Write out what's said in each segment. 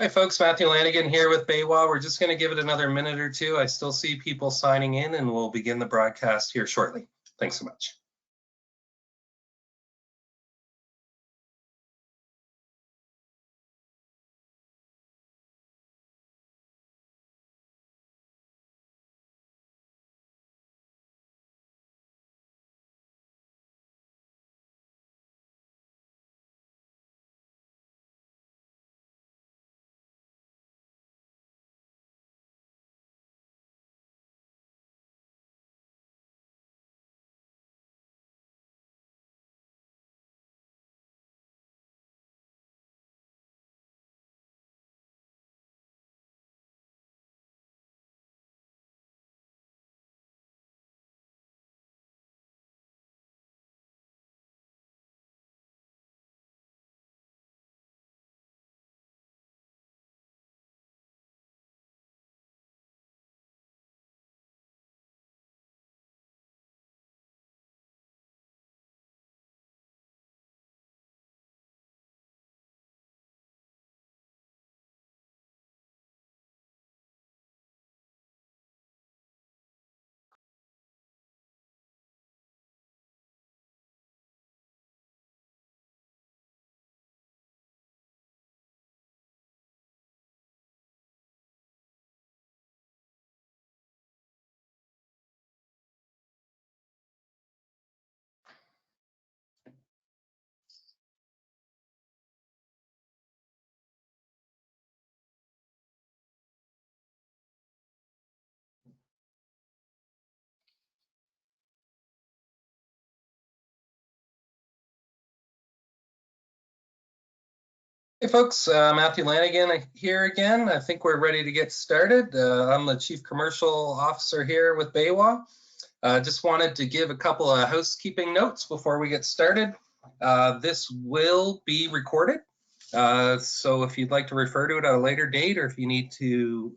Hi folks, Matthew Lanigan here with BayWa. We're just going to give it another minute or two. I still see people signing in and we'll begin the broadcast here shortly. Thanks so much. Hey folks, Matthew Lanigan here again. I think we're ready to get started. I'm the Chief Commercial Officer here with BayWa. Just wanted to give a couple of housekeeping notes before we get started. This will be recorded, so if you'd like to refer to it at a later date, or if you need to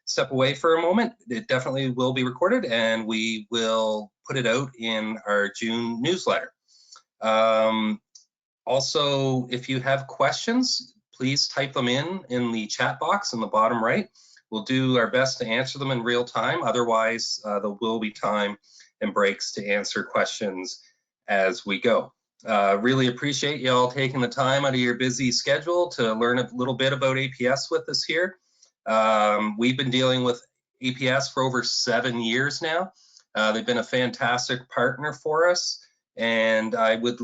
step away for a moment, it definitely will be recorded and we will put it out in our June newsletter. Also, if you have questions, please type them in the chat box in the bottom right. We'll do our best to answer them in real time. Otherwise, there will be time and breaks to answer questions as we go. Really appreciate you all taking the time out of your busy schedule to learn a little bit about APS with us here. We've been dealing with APS for over 7 years now. They've been a fantastic partner for us. And I would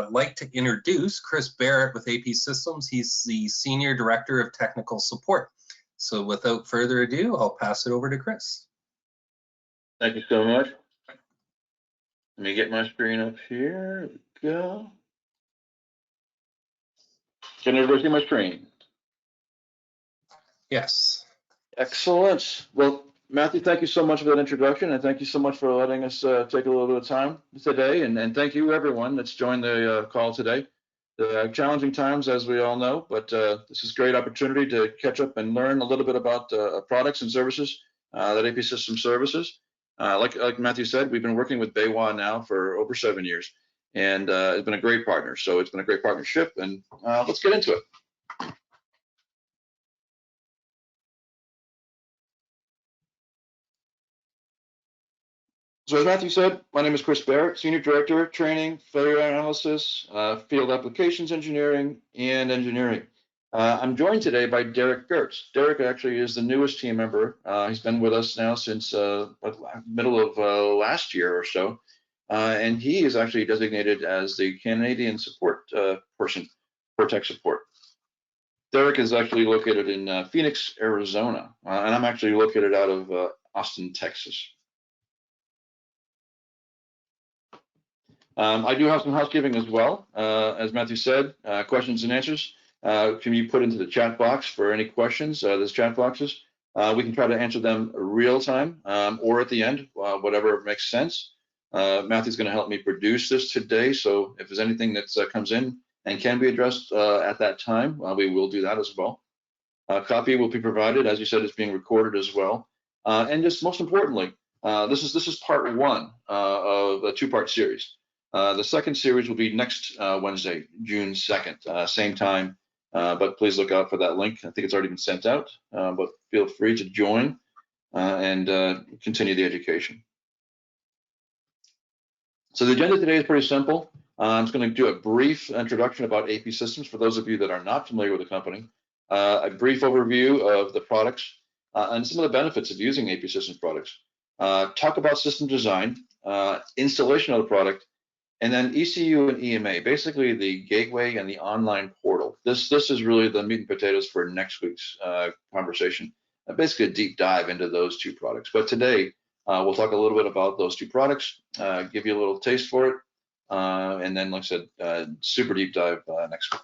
like to introduce Chris Barrett with APsystems. He's the Senior Director of Technical Support. So without further ado, I'll pass it over to Chris. Thank you so much. Let me get my screen up here. There we go. Can everybody see my screen? Yes. Excellent. Well, Matthew, thank you so much for that introduction, and thank you so much for letting us take a little bit of time today. And thank you, everyone that's joined the call today. Challenging times, as we all know, but this is a great opportunity to catch up and learn a little bit about products and services that APsystems services. Like Matthew said, we've been working with BayWa now for over 7 years, and it's been a great partner. So it's been a great partnership, and let's get into it. So as Matthew said, my name is Chris Barrett, Senior Director, Training, Failure Analysis, Field Applications Engineering, and Engineering. I'm joined today by Derek Gertz. Derek actually is the newest team member. He's been with us now since middle of last year or so. And he is actually designated as the Canadian support person for tech support. Derek is actually located in Phoenix, Arizona, and I'm actually located out of Austin, Texas. I do have some housekeeping as well. As Matthew said, questions and answers can be put into the chat box for any questions. There's chat boxes. We can try to answer them real time or at the end, whatever makes sense. Matthew's going to help me produce this today, so if there's anything that comes in and can be addressed at that time, we will do that as well. A copy will be provided, as you said, it's being recorded as well. And just most importantly, this is part one of a two-part series. The second series will be next Wednesday, June 2nd, same time but please look out for that link. I think it's already been sent out, but feel free to join and continue the education. So the agenda today is pretty simple. I'm just going to do a brief introduction about APsystems for those of you that are not familiar with the company, a brief overview of the products and some of the benefits of using APsystems products, talk about system design, installation of the product, and then ECU and EMA, basically the gateway and the online portal. This is really the meat and potatoes for next week's conversation, basically a deep dive into those two products. But today, we'll talk a little bit about those two products, give you a little taste for it, and then, like I said, super deep dive next week.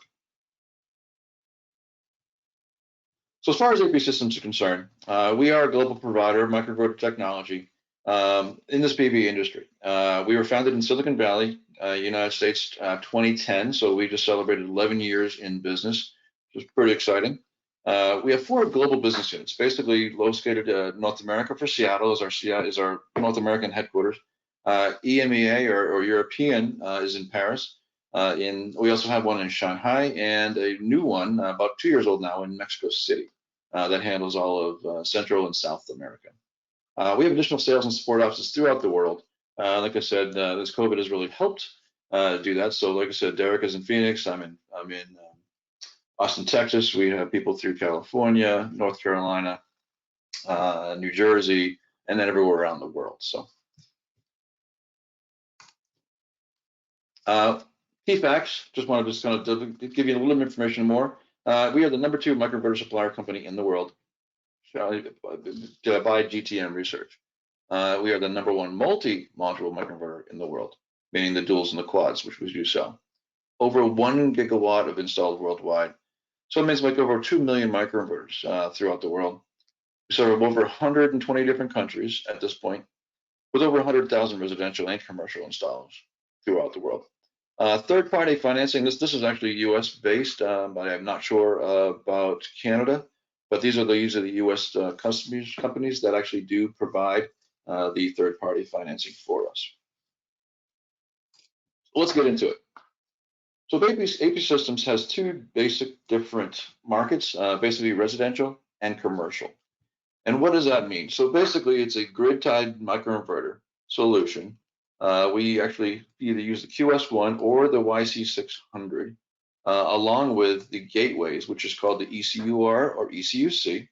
So as far as APsystems are concerned, we are a global provider of microinverter technology in this PV industry. We were founded in Silicon Valley, United States, 2010. So we just celebrated 11 years in business, which is pretty exciting. We have 4 global business units, basically located North America for Seattle is our North American headquarters. EMEA or European is in Paris. We also have one in Shanghai and a new one about 2 years old now in Mexico City that handles all of Central and South America. We have additional sales and support offices throughout the world. Like I said, this COVID has really helped do that. So like I said, Derek is in Phoenix. I'm in Austin, Texas. We have people through California, North Carolina, New Jersey, and then everywhere around the world. So key facts, just want to kind of give you a little information more. We are the #2 microinverter supplier company in the world by GTM research. We are the #1 multi-module microinverter in the world, meaning the duals and the quads, which we do sell. Over 1 gigawatt of installed worldwide. So it means like over 2 million microinverters throughout the world. We serve over 120 different countries at this point, with over 100,000 residential and commercial installers throughout the world. Third-party financing, this is actually US based, but I'm not sure about Canada, but these are the US companies that actually do provide the third-party financing for us. Let's get into it. So APsystems has 2 basic different markets, basically residential and commercial. And what does that mean? So basically it's a grid-tied microinverter solution. We actually either use the QS1 or the YC600, along with the gateways, which is called the ECUR or ECUC.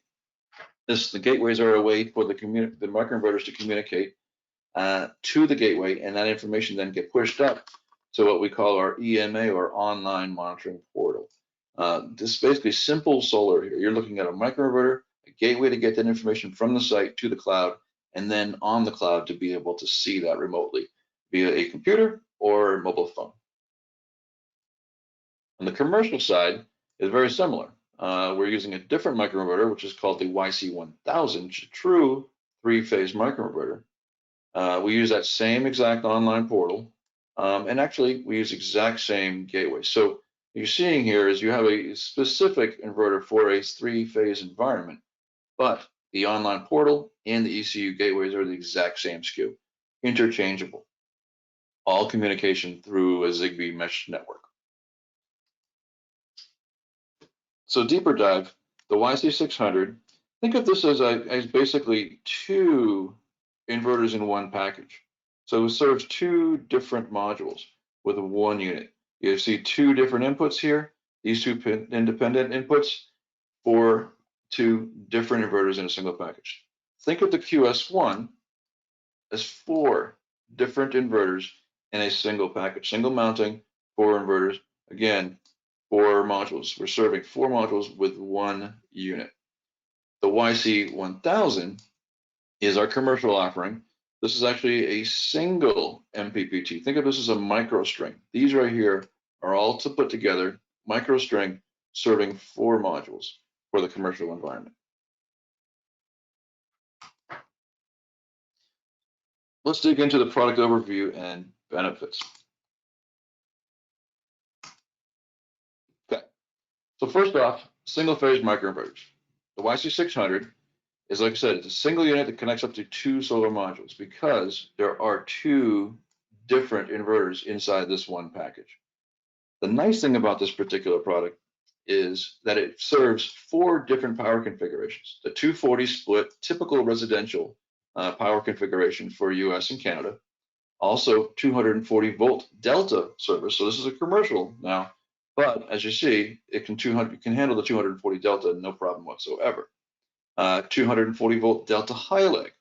The gateways are a way for the microinverters to communicate to the gateway, and that information then get pushed up to what we call our EMA or online monitoring portal. This is basically simple solar here. You're looking at a microinverter, a gateway to get that information from the site to the cloud, and then on the cloud to be able to see that remotely via a computer or mobile phone. On the commercial side is very similar. We're using a different microinverter, which is called the YC1000, which is a true 3-phase microinverter. We use that same exact online portal, and actually we use exact same gateway. So what you're seeing here is you have a specific inverter for a 3-phase environment, but the online portal and the ECU gateways are the exact same SKU, interchangeable. All communication through a Zigbee mesh network. So deeper dive, the YC600, think of this as basically 2 inverters in one package. So it serves 2 different modules with 1 unit. You see 2 different inputs here, these 2 independent inputs for 2 different inverters in a single package. Think of the QS1 as 4 different inverters in a single package, single mounting, 4 inverters. Again, 4 modules. We're serving 4 modules with 1 unit. The YC1000 is our commercial offering. This is actually a single Mppt. Think of this as a microstring. These right here are all to put together, microstring, serving 4 modules for the commercial environment. Let's dig into the product overview and benefits. Okay, so first off, single-phase microinverters. The YC600 is, like I said, it's a single unit that connects up to 2 solar modules because there are 2 different inverters inside this one package. The nice thing about this particular product is that it serves 4 different power configurations. The 240 split, typical residential power configuration for US and Canada. Also 240 volt delta service. So this is a commercial now, but as you see, it can handle the 240 delta, no problem whatsoever. 240 volt delta high leg.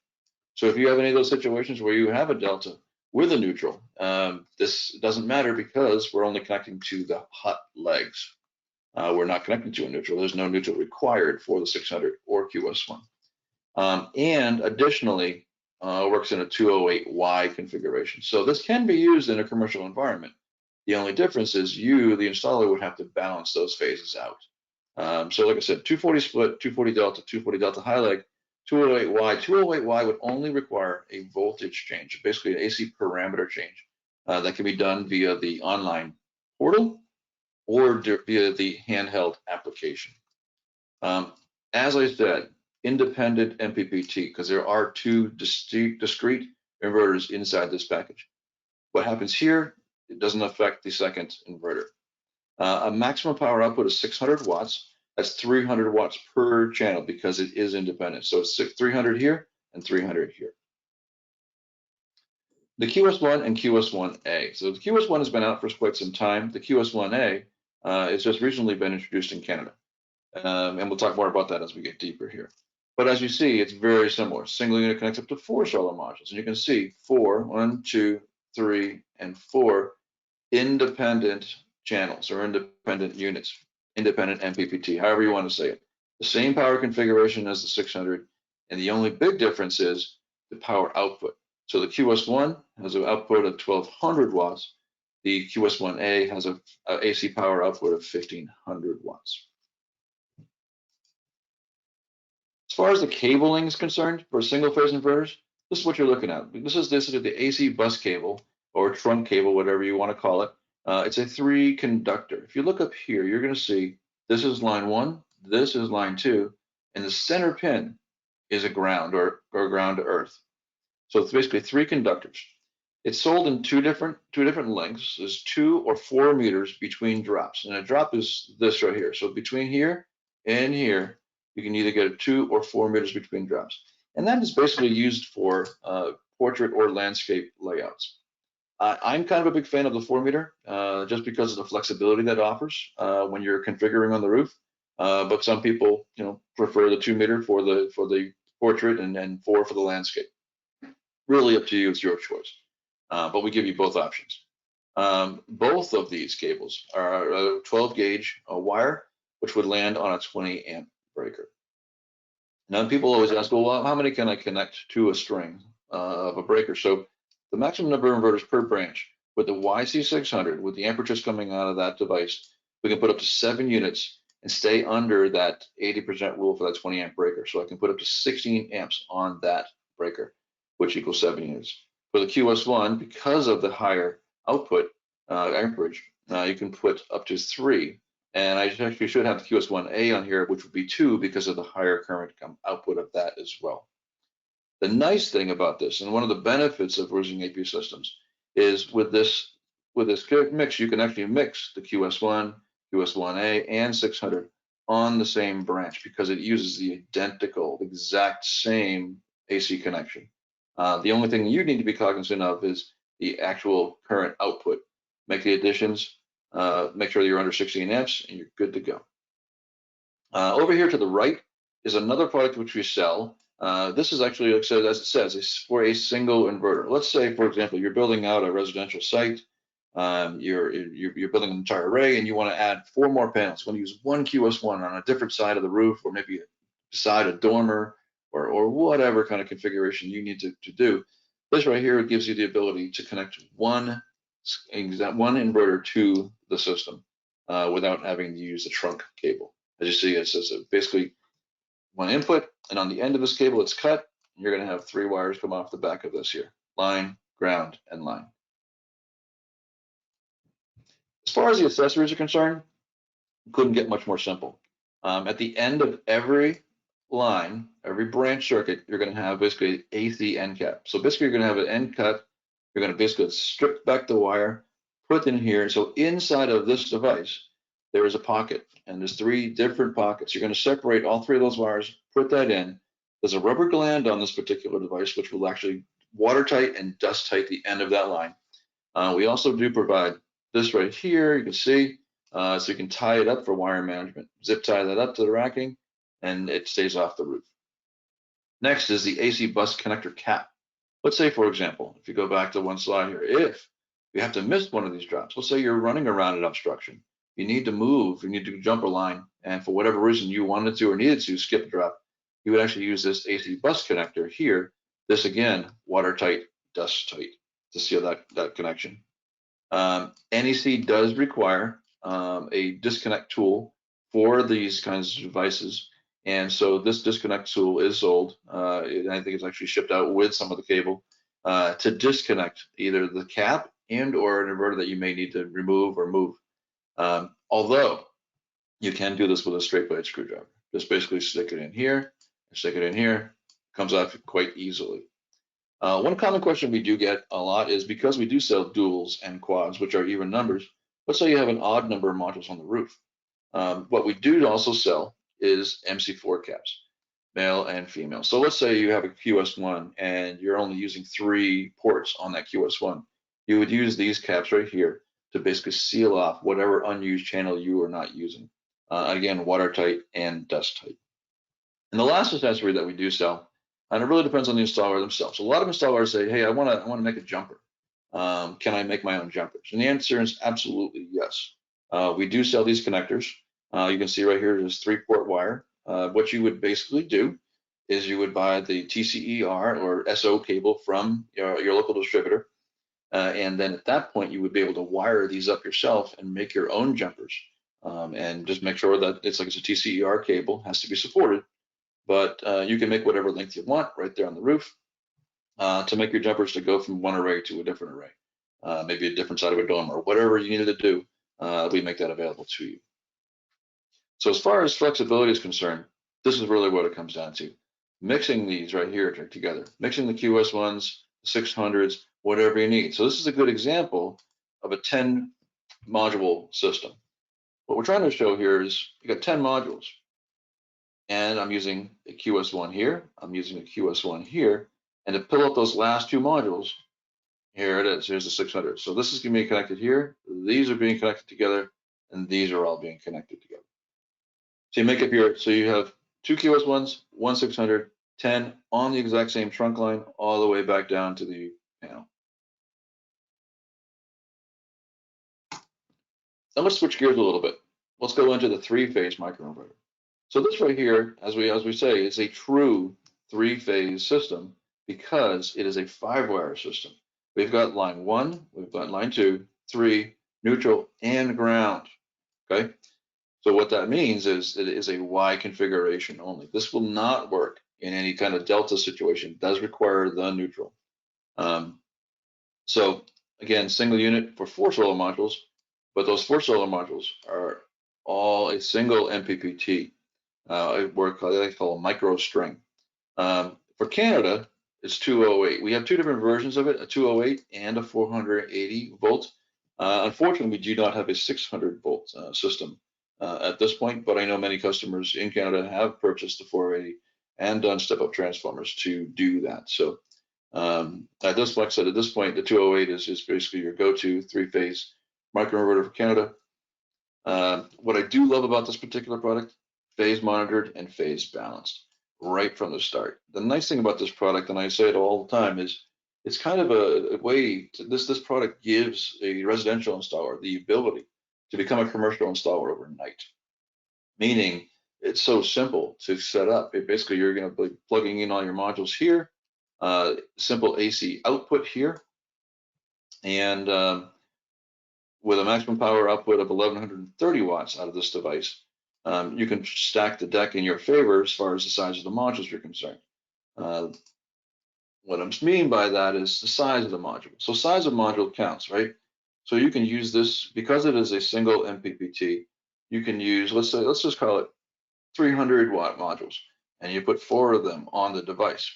So if you have any of those situations where you have a delta with a neutral, this doesn't matter because we're only connecting to the hot legs. We're not connecting to a neutral. There's no neutral required for the 600 or QS1. And additionally, works in a 208Y configuration. So this can be used in a commercial environment. The only difference is you, the installer, would have to balance those phases out. So like I said, 240 split, 240 delta high leg, 208Y. 208Y would only require a voltage change, basically an AC parameter change that can be done via the online portal or via the handheld application. As I said, independent Mppt, because there are 2 discrete inverters inside this package. What happens here, it doesn't affect the second inverter. A maximum power output of 600 watts. That's 300 watts per channel because it is independent. So it's 300 here and 300 here. The QS1 and QS1A. So the QS1 has been out for quite some time. The QS1A has just recently been introduced in Canada. And we'll talk more about that as we get deeper here. But as you see, it's very similar. Single unit connects up to 4 solar modules. And you can see 1, 2, 3, and 4 independent channels or independent units, independent Mppt, however you want to say it. The same power configuration as the 600. And the only big difference is the power output. So the QS1 has an output of 1200 watts. The QS1A has a AC power output of 1500 watts. As far as the cabling is concerned for single phase inverters, this is what you're looking at. This is the AC bus cable or trunk cable, whatever you want to call it. It's a 3 conductor. If you look up here, you're going to see this is line 1, this is line 2, and the center pin is a ground or ground to earth. So it's basically 3 conductors. It's sold in two different lengths. There's 2 or 4 meters between drops, and a drop is this right here. So between here and here, you can either get a 2 or 4 meters between drops. And that is basically used for portrait or landscape layouts. I'm kind of a big fan of the 4 meter just because of the flexibility that offers when you're configuring on the roof. But some people, prefer the 2 meter for the portrait and 4 for the landscape. Really up to you, it's your choice. But we give you both options. Both of these cables are a 12 gauge wire, which would land on a 20 amp breaker. Now people always ask, well, how many can I connect to a string of a breaker? So the maximum number of inverters per branch with the YC600, with the amperatures coming out of that device, we can put up to 7 units and stay under that 80% rule for that 20 amp breaker. So I can put up to 16 amps on that breaker, which equals 7 units. For the QS1, because of the higher output amperage, you can put up to 3. And I actually should have the QS1A on here, which would be 2 because of the higher current output of that as well. The nice thing about this, and one of the benefits of using APsystems, is with this mix, you can actually mix the QS1, QS1A, and 600 on the same branch because it uses the exact same AC connection. The only thing you need to be cognizant of is the actual current output. Make the additions, make sure you're under 16 amps, and you're good to go. Over here to the right is another product which we sell. This is actually, like as it says, it's for a single inverter. Let's say, for example, you're building out a residential site. You're building an entire array, and you want to add 4 more panels. You want to use 1 QS1 on a different side of the roof, or maybe beside a dormer, or whatever kind of configuration you need to do. This right here gives you the ability to connect one inverter to the system without having to use the trunk cable. As you see, it says basically 1 input, and on the end of this cable, it's cut. And you're going to have 3 wires come off the back of this here: line, ground, and line. As far as the accessories are concerned, couldn't get much more simple. At the end of every line, every branch circuit, you're going to have basically AC end cap. So basically, you're going to have an end cut. You're going to basically strip back the wire, put it in here. So inside of this device, there is a pocket, and there's 3 different pockets. You're going to separate all 3 of those wires, put that in. There's a rubber gland on this particular device, which will actually watertight and dust tight the end of that line. We also do provide this right here, you can see, so you can tie it up for wire management. Zip tie that up to the racking, and it stays off the roof. Next is the AC bus connector cap. Let's say, for example, if you go back to one slide here, if you have to miss one of these drops, let's say you're running around an obstruction, you need to move, you need to jump a line, and for whatever reason you wanted to or needed to skip a drop, you would actually use this AC bus connector here. This again, watertight, dust tight to seal that connection. NEC does require a disconnect tool for these kinds of devices. And so this disconnect tool is sold. I think it's actually shipped out with some of the cable to disconnect either the cap and or an inverter that you may need to remove or move. Although you can do this with a straight blade screwdriver. Just basically stick it in here, stick it in here, comes off quite easily. One common question we do get a lot is, because we do sell duals and quads, which are even numbers, let's say you have an odd number of modules on the roof. What we do also sell is MC4 caps, male and female. So let's say you have a QS1 and you're only using 3 ports on that QS1. You would use these caps right here to basically seal off whatever unused channel you are not using. Again, watertight and dust tight. And the last accessory that we do sell, and it really depends on the installer themselves. A lot of installers say, hey, I want to make a jumper. Can I make my own jumpers? And the answer is absolutely yes. We do sell these connectors. You can see right here, there's 3-port wire. What you would basically do is you would buy the TCER or SO cable from your local distributor. And then at that point, you would be able to wire these up yourself and make your own jumpers. And just make sure that it's a TCER cable, has to be supported. But you can make whatever length you want right there on the roof to make your jumpers to go from one array to a different array, maybe a different side of a dome or whatever you needed to do. We make that available to you. So as far as flexibility is concerned, this is really what it comes down to. Mixing these right here together, mixing the QS1s, 600s, whatever you need. So this is a good example of a 10 module system. What we're trying to show here is you got 10 modules. And I'm using a QS1 here, I'm using a QS1 here, and to pull up those last 2 modules, here it is, here's the 600. So this is going to be connected here, these are being connected together, and these are all being connected together. So you make up here, so you have 2 QS1s, 1 600, 10 on the exact same trunk line, all the way back down to the panel. Now let's switch gears a little bit. Let's go into the 3-phase microinverter. So this right here, as we say, is a true 3-phase system because it is a 5-wire system. We've got line 1, we've got line 2, 3, neutral, and ground. Okay. So what that means is it is a Y configuration only. This will not work in any kind of delta situation. It does require the neutral. So again, single unit for 4 solar modules, but those 4 solar modules are all a single Mppt. What they call a micro string. For Canada, it's 208. We have 2 different versions of it, a 208 and a 480 volt. Unfortunately, we do not have a 600 volt system at this point, but I know many customers in Canada have purchased the 480 and done step-up transformers to do that. So at this point, at this point, the 208 is basically your go-to 3-phase microinverter for Canada. What I do love about this particular product, phase monitored and phase balanced right from the start. The nice thing about this product, and I say it all the time, is it's kind of a way to, this product gives a residential installer the ability to become a commercial installer overnight. Meaning it's so simple to set up. Basically, you're going to be plugging in all your modules here, simple AC output here, and with a maximum power output of 1130 watts out of this device, you can stack the deck in your favor as far as the size of the modules are concerned. What I mean by that is the size of the module. So size of module counts, right? So you can use this, because it is a single Mppt, you can use, let's just call it 300 watt modules, and you put 4 of them on the device.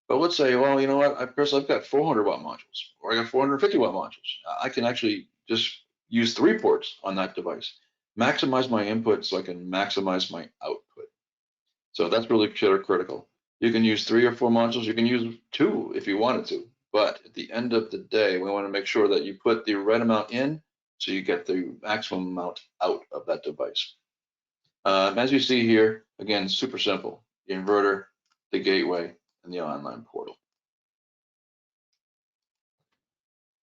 But let's say, well, you know what, I've got 400 watt modules, or I got 450 watt modules. I can actually just use 3 ports on that device. maximize my input so I can maximize my output. So that's really critical. You can use 3 or 4 modules, you can use 2 if you wanted to, but at the end of the day, we want to make sure that you put the right amount in so you get the maximum amount out of that device. As you see here, again, super simple, the inverter, the gateway, and the online portal.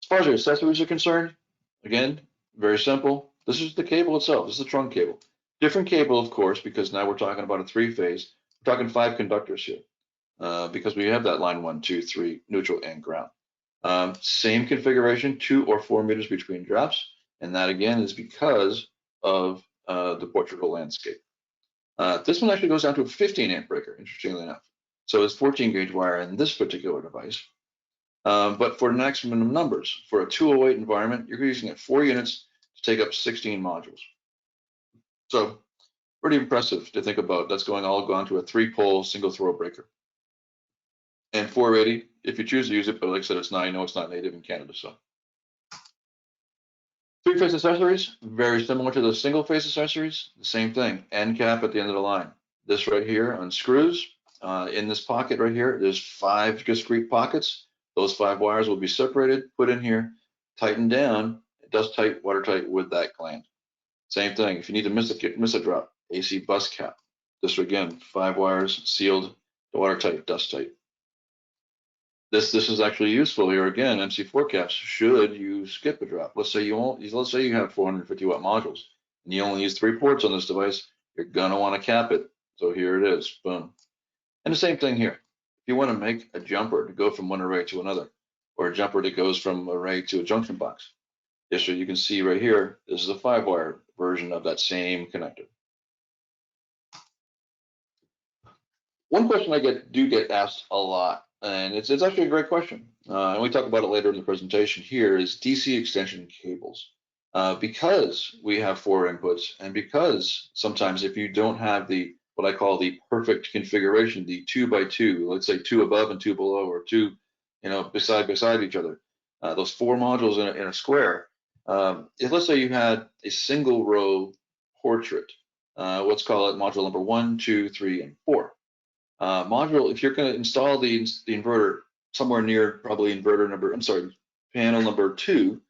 As far as your accessories are concerned, again, very simple. This is the cable itself. This is the trunk cable. Different cable, of course, because now we're talking about a 3-phase. We're talking 5 conductors here because we have that line 1, 2, 3, neutral, and ground. Same configuration, 2 or 4 meters between drops. And that, again, is because of the Portugal landscape. This one actually goes down to a 15 amp breaker, interestingly enough. So it's 14 gauge wire in this particular device. But for maximum numbers, for a 208 environment, you're using it 4 units to take up 16 modules. So pretty impressive to think about. That's going all gone to a 3-pole single throw breaker. And 480, if you choose to use it, but like I said, it's not, I know it's not native in Canada, so. 3-phase accessories, very similar to the single-phase accessories, the same thing, end cap at the end of the line. This right here unscrews. In this pocket right here, there's 5 discrete pockets. Those 5 wires will be separated, put in here, tightened down, dust tight, watertight with that gland. Same thing, if you need to miss a drop, AC bus cap. This again, 5 wires sealed, watertight, dust tight. This is actually useful here again. MC4 caps should you skip a drop. Let's say you have 450 watt modules and you only use 3 ports on this device. You're gonna want to cap it. So here it is, boom. And the same thing here. If you want to make a jumper to go from one array to another, or a jumper that goes from array to a junction box, yes, so you can see right here, this is a 5-wire version of that same connector. One question I do get asked a lot, and it's actually a great question, and we talk about it later in the presentation here, is DC extension cables. Because we have 4 inputs, and because sometimes if you don't have the what I call the perfect configuration, the 2x2, let's say 2 above and 2 below, or 2, beside each other, those 4 modules in a square. If let's say you had a single row portrait, let's call it module number 1, 2, 3, and 4. Module, if you're going to install the inverter somewhere near probably panel number 2,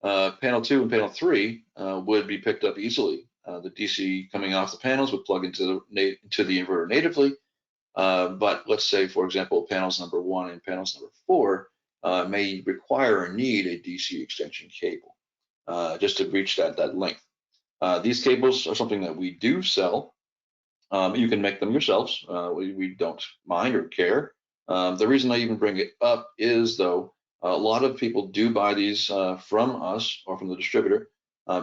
panel 2 and panel 3 would be picked up easily. The DC coming off the panels would plug into the inverter natively. But let's say, for example, panels number 1 and panels number 4 may require or need a DC extension cable just to reach that length. These cables are something that we do sell. You can make them yourselves. We don't mind or care. The reason I even bring it up is, though, a lot of people do buy these from us or from the distributor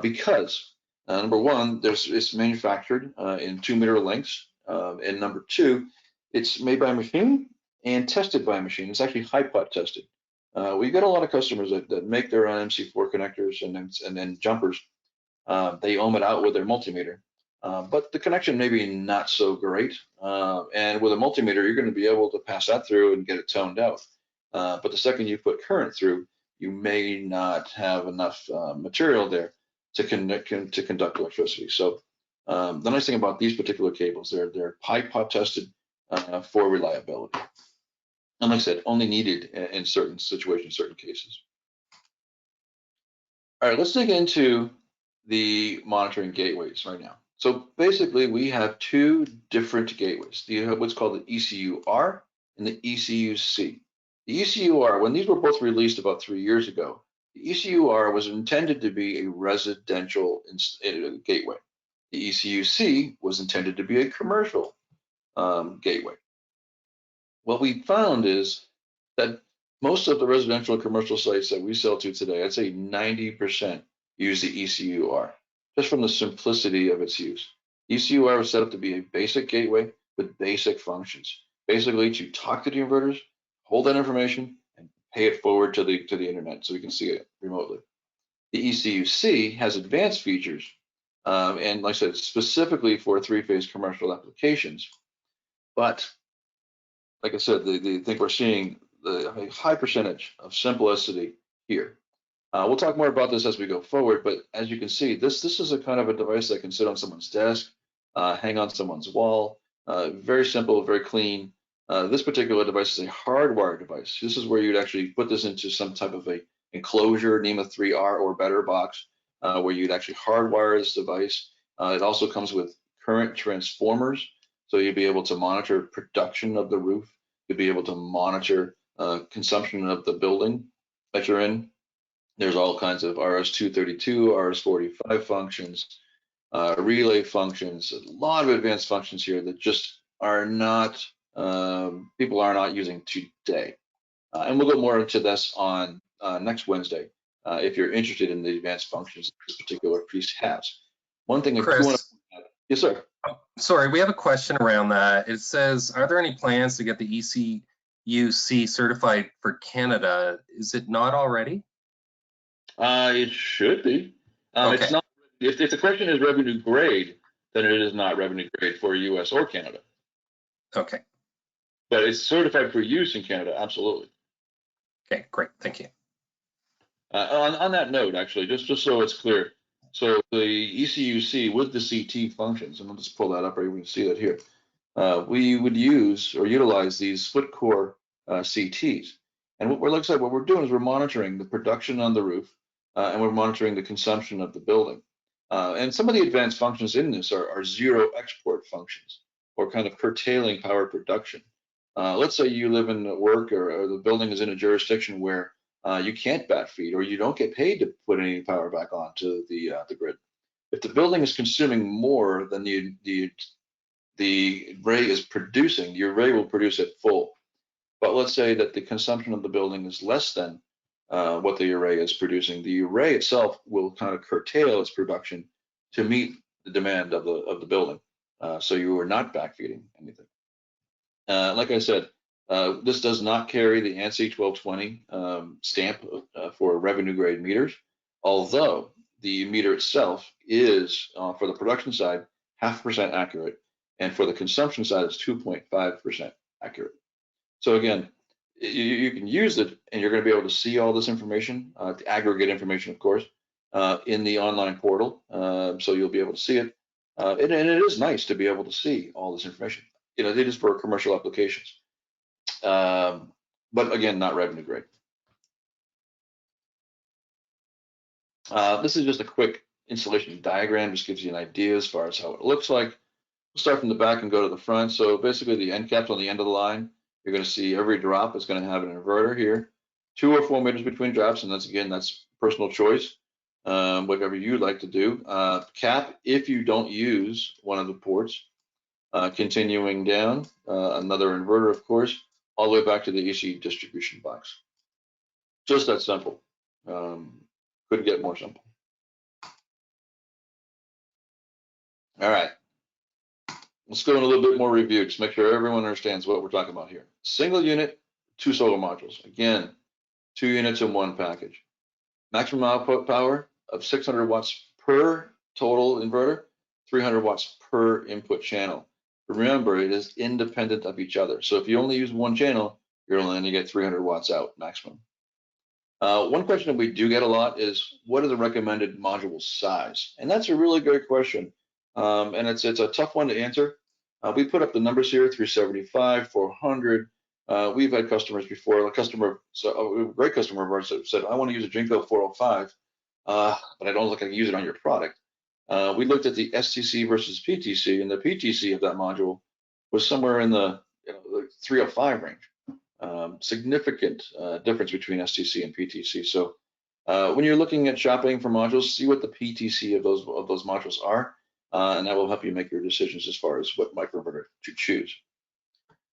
because number 1, it's manufactured in 2-meter lengths, and number 2, it's made by a machine and tested by a machine. It's actually high-pot tested. We get a lot of customers that make their own MC4 connectors and then jumpers. They ohm it out with their multimeter. But the connection may be not so great. And with a multimeter, you're going to be able to pass that through and get it toned out. But the second you put current through, you may not have enough material there to conduct electricity. So the nice thing about these particular cables, they're high-pot tested for reliability. And like I said, only needed in certain situations, certain cases. All right, let's dig into the monitoring gateways right now. So basically, we have 2 different gateways. You have what's called the ECU-R and the ECU-C. The ECU-R, when these were both released about 3 years ago, the ECU-R was intended to be a residential gateway. The ECU-C was intended to be a commercial gateway. What we found is that most of the residential and commercial sites that we sell to today, I'd say 90% use the ECU-R, just from the simplicity of its use. ECU-R was set up to be a basic gateway with basic functions, basically to talk to the inverters, hold that information, and pay it forward to the internet so we can see it remotely. The ECU-C has advanced features, and like I said, specifically for 3-phase commercial applications. But like I said, I think we're seeing a high percentage of simplicity here. We'll talk more about this as we go forward, but as you can see, this is a kind of a device that can sit on someone's desk, hang on someone's wall. Very simple, very clean. This particular device is a hardwired device. This is where you'd actually put this into some type of a enclosure, NEMA 3R or better box, where you'd actually hardwire this device. It also comes with current transformers, so you'd be able to monitor production of the roof. You'd be able to monitor consumption of the building that you're in. There's all kinds of RS-232, RS-45 functions, relay functions, a lot of advanced functions here that just are not, people are not using today. And we'll go more into this on next Wednesday, if you're interested in the advanced functions this particular piece has. One thing I do want to, yes, sir. Oh, sorry, we have a question around that. It says, are there any plans to get the ECUC certified for Canada? Is it not already? It should be. Okay. It's not. If the question is revenue grade, then it is not revenue grade for US or Canada. Okay. But it's certified for use in Canada, absolutely. Okay, great, thank you. On that note, actually, just so it's clear, so the ECUC with the CT functions, and I'll just pull that up, or you can see that here. We would use or utilize these split core CTs, and what we're doing is we're monitoring the production on the roof, and we're monitoring the consumption of the building. And some of the advanced functions in this are zero export functions, or kind of curtailing power production. Let's say you live in work, or the building is in a jurisdiction where you can't bat feed, or you don't get paid to put any power back onto the grid. If the building is consuming more than the array is producing, the array will produce at full. But let's say that the consumption of the building is less than what the array is producing. The array itself will kind of curtail its production to meet the demand of the building. So you are not backfeeding anything. Like I said, this does not carry the ANSI 1220 stamp for revenue grade meters, although the meter itself is, for the production side, 0.5% accurate, and for the consumption side, it's 2.5% accurate. So again, you can use it, and you're going to be able to see all this information, the aggregate information, of course, in the online portal. So you'll be able to see it, and it is nice to be able to see all this information. You know, it is for commercial applications, but again, not revenue grade. This is just a quick installation diagram, just gives you an idea as far as how it looks like. We'll start from the back and go to the front. So basically the end caps on the end of the line, you're going to see every drop is going to have an inverter here, 2 or 4 meters between drops, and that's personal choice, whatever you'd like to do. Cap if you don't use one of the ports. Continuing down, another inverter, of course, all the way back to the AC distribution box. Just that simple. Couldn't get more simple. All right. Let's go in a little bit more review, just make sure everyone understands what we're talking about here. Single unit, 2 solar modules. Again, 2 units in one package. Maximum output power of 600 watts per total inverter, 300 watts per input channel. Remember, it is independent of each other. So if you only use one channel, you're only going to get 300 watts out maximum. One question that we do get a lot is, what are the recommended module size? And that's a really great question. And it's a tough one to answer. We put up the numbers here, 375, 400. We've had customers before, a great customer of ours that said, I want to use a Jinko 405, but I don't look like I can use it on your product. We looked at the STC versus PTC, and the PTC of that module was somewhere in the 305 range. Significant difference between STC and PTC. So when you're looking at shopping for modules, see what the PTC of those modules are, and that will help you make your decisions as far as what microinverter to choose.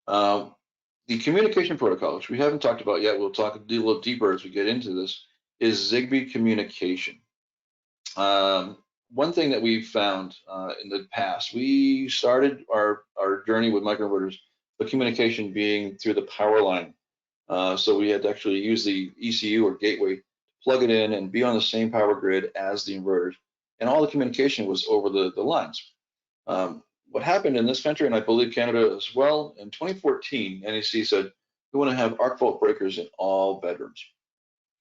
The communication protocol, which we haven't talked about yet, we'll talk a little deeper as we get into this, is Zigbee Communication. One thing that we've found in the past, we started our journey with microinverters, the communication being through the power line. So we had to actually use the ECU or gateway, plug it in and be on the same power grid as the inverters. And all the communication was over the lines. What happened in this country, and I believe Canada as well, in 2014, NEC said, we want to have arc fault breakers in all bedrooms.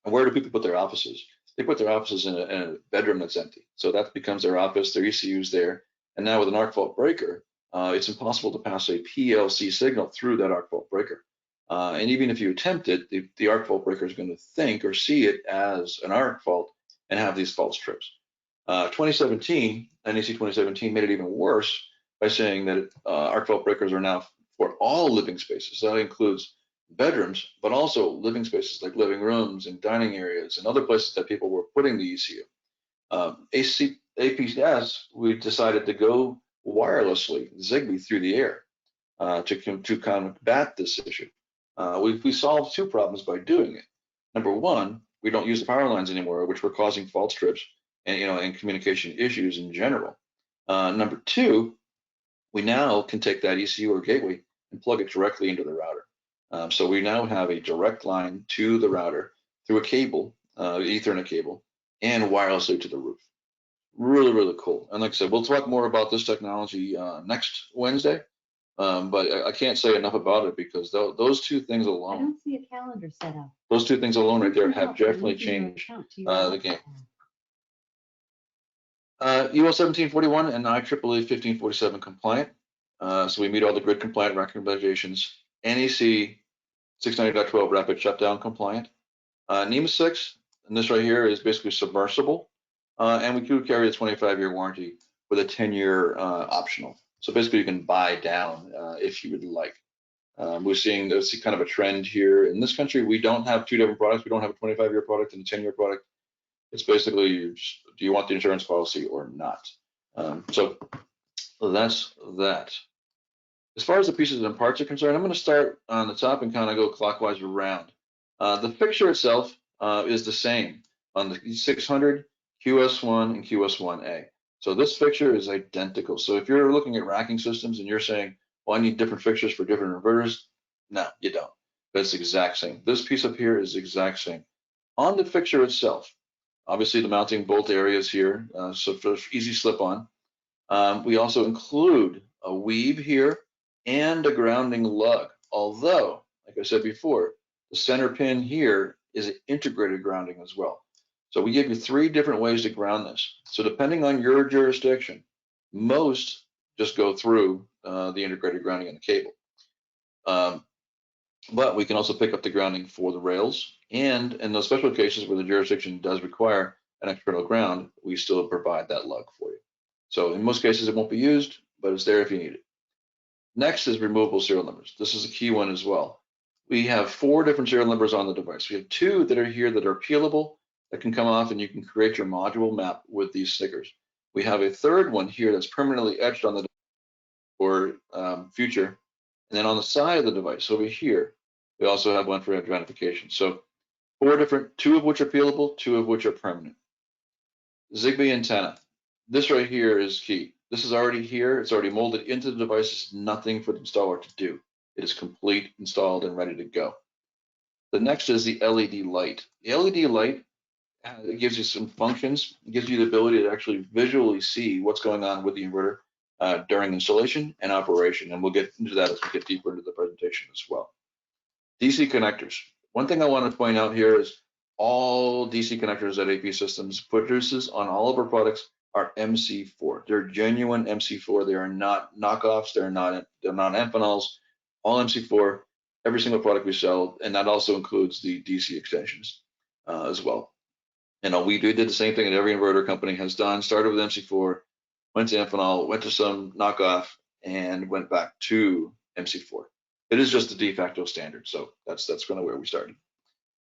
And where do people put their offices? they put their offices in a bedroom that's empty. So that becomes their office, their ECU's there. And now with an arc fault breaker, it's impossible to pass a PLC signal through that arc fault breaker. And even if you attempt it, the arc fault breaker is going to think or see it as an arc fault and have these false trips. 2017, NEC 2017 made it even worse by saying that arc fault breakers are now for all living spaces. That includes bedrooms, but also living spaces like living rooms and dining areas and other places that people were putting the ECU. APS, we decided to go wirelessly, Zigbee through the air to combat this issue. We solved two problems by doing it. Number one, we don't use the power lines anymore, which were causing false trips and communication issues in general. Number two, we now can take that ECU or gateway and plug it directly into the router. So we now have a direct line to the router through a cable, Ethernet cable, and wirelessly to the roof. Really, really cool. And like I said, we'll talk more about this technology next Wednesday. But I can't say enough about it because those two things alone. I don't see a calendar set up. Those two things alone right there have definitely changed the game. UL 1741 and IEEE 1547 compliant. So we meet all the grid compliant recommendations. NEC 690.12 rapid shutdown compliant. NEMA 6, and this right here is basically submersible. And we do carry a 25-year warranty with a 10-year optional. So basically you can buy down if you would like. We're seeing there's kind of a trend here. In this country, we don't have two different products. We don't have a 25-year product and a 10-year product. It's basically, do you want the insurance policy or not? So that's that. As far as the pieces and parts are concerned, I'm going to start on the top and kind of go clockwise around. The fixture itself is the same on the 600, QS1, and QS1A. So this fixture is identical. So if you're looking at racking systems and you're saying, well, I need different fixtures for different inverters, no, you don't. That's the exact same. This piece up here is the exact same. On the fixture itself, obviously the mounting bolt areas here, so for easy slip on. We also include a weave here and a grounding lug. Although, like I said before, the center pin here is an integrated grounding as well. So we give you three different ways to ground this. So depending on your jurisdiction, most just go through the integrated grounding in the cable. But we can also pick up the grounding for the rails. And in those special cases where the jurisdiction does require an external ground, we still provide that lug for you. So in most cases, it won't be used, but it's there if you need it. Next is removable serial numbers. This is a key one as well. We have 4 different serial numbers on the device. We have 2 that are here that are peelable, that can come off and you can create your module map with these stickers. We have a third one here that's permanently etched on the device for future. And then on the side of the device over here, we also have one for identification. So 4 different, 2 of which are peelable, 2 of which are permanent. Zigbee antenna. This right here is key. This is already here. It's already molded into the device. It's nothing for the installer to do. It is complete, installed, and ready to go. The next is the LED light. The LED light it gives you some functions. It gives you the ability to actually visually see what's going on with the inverter during installation and operation. And we'll get into that as we get deeper into the presentation as well. DC connectors. One thing I want to point out here is all DC connectors that APsystems produces on all of our products are MC4. They're genuine MC4. They are not knockoffs. They're not Amphenol's. All MC4. Every single product we sell, and that also includes the DC extensions as well. And we did the same thing that every inverter company has done. Started with MC4, went to Amphenol, went to some knockoff, and went back to MC4. It is just the de facto standard, so that's kind of where we started.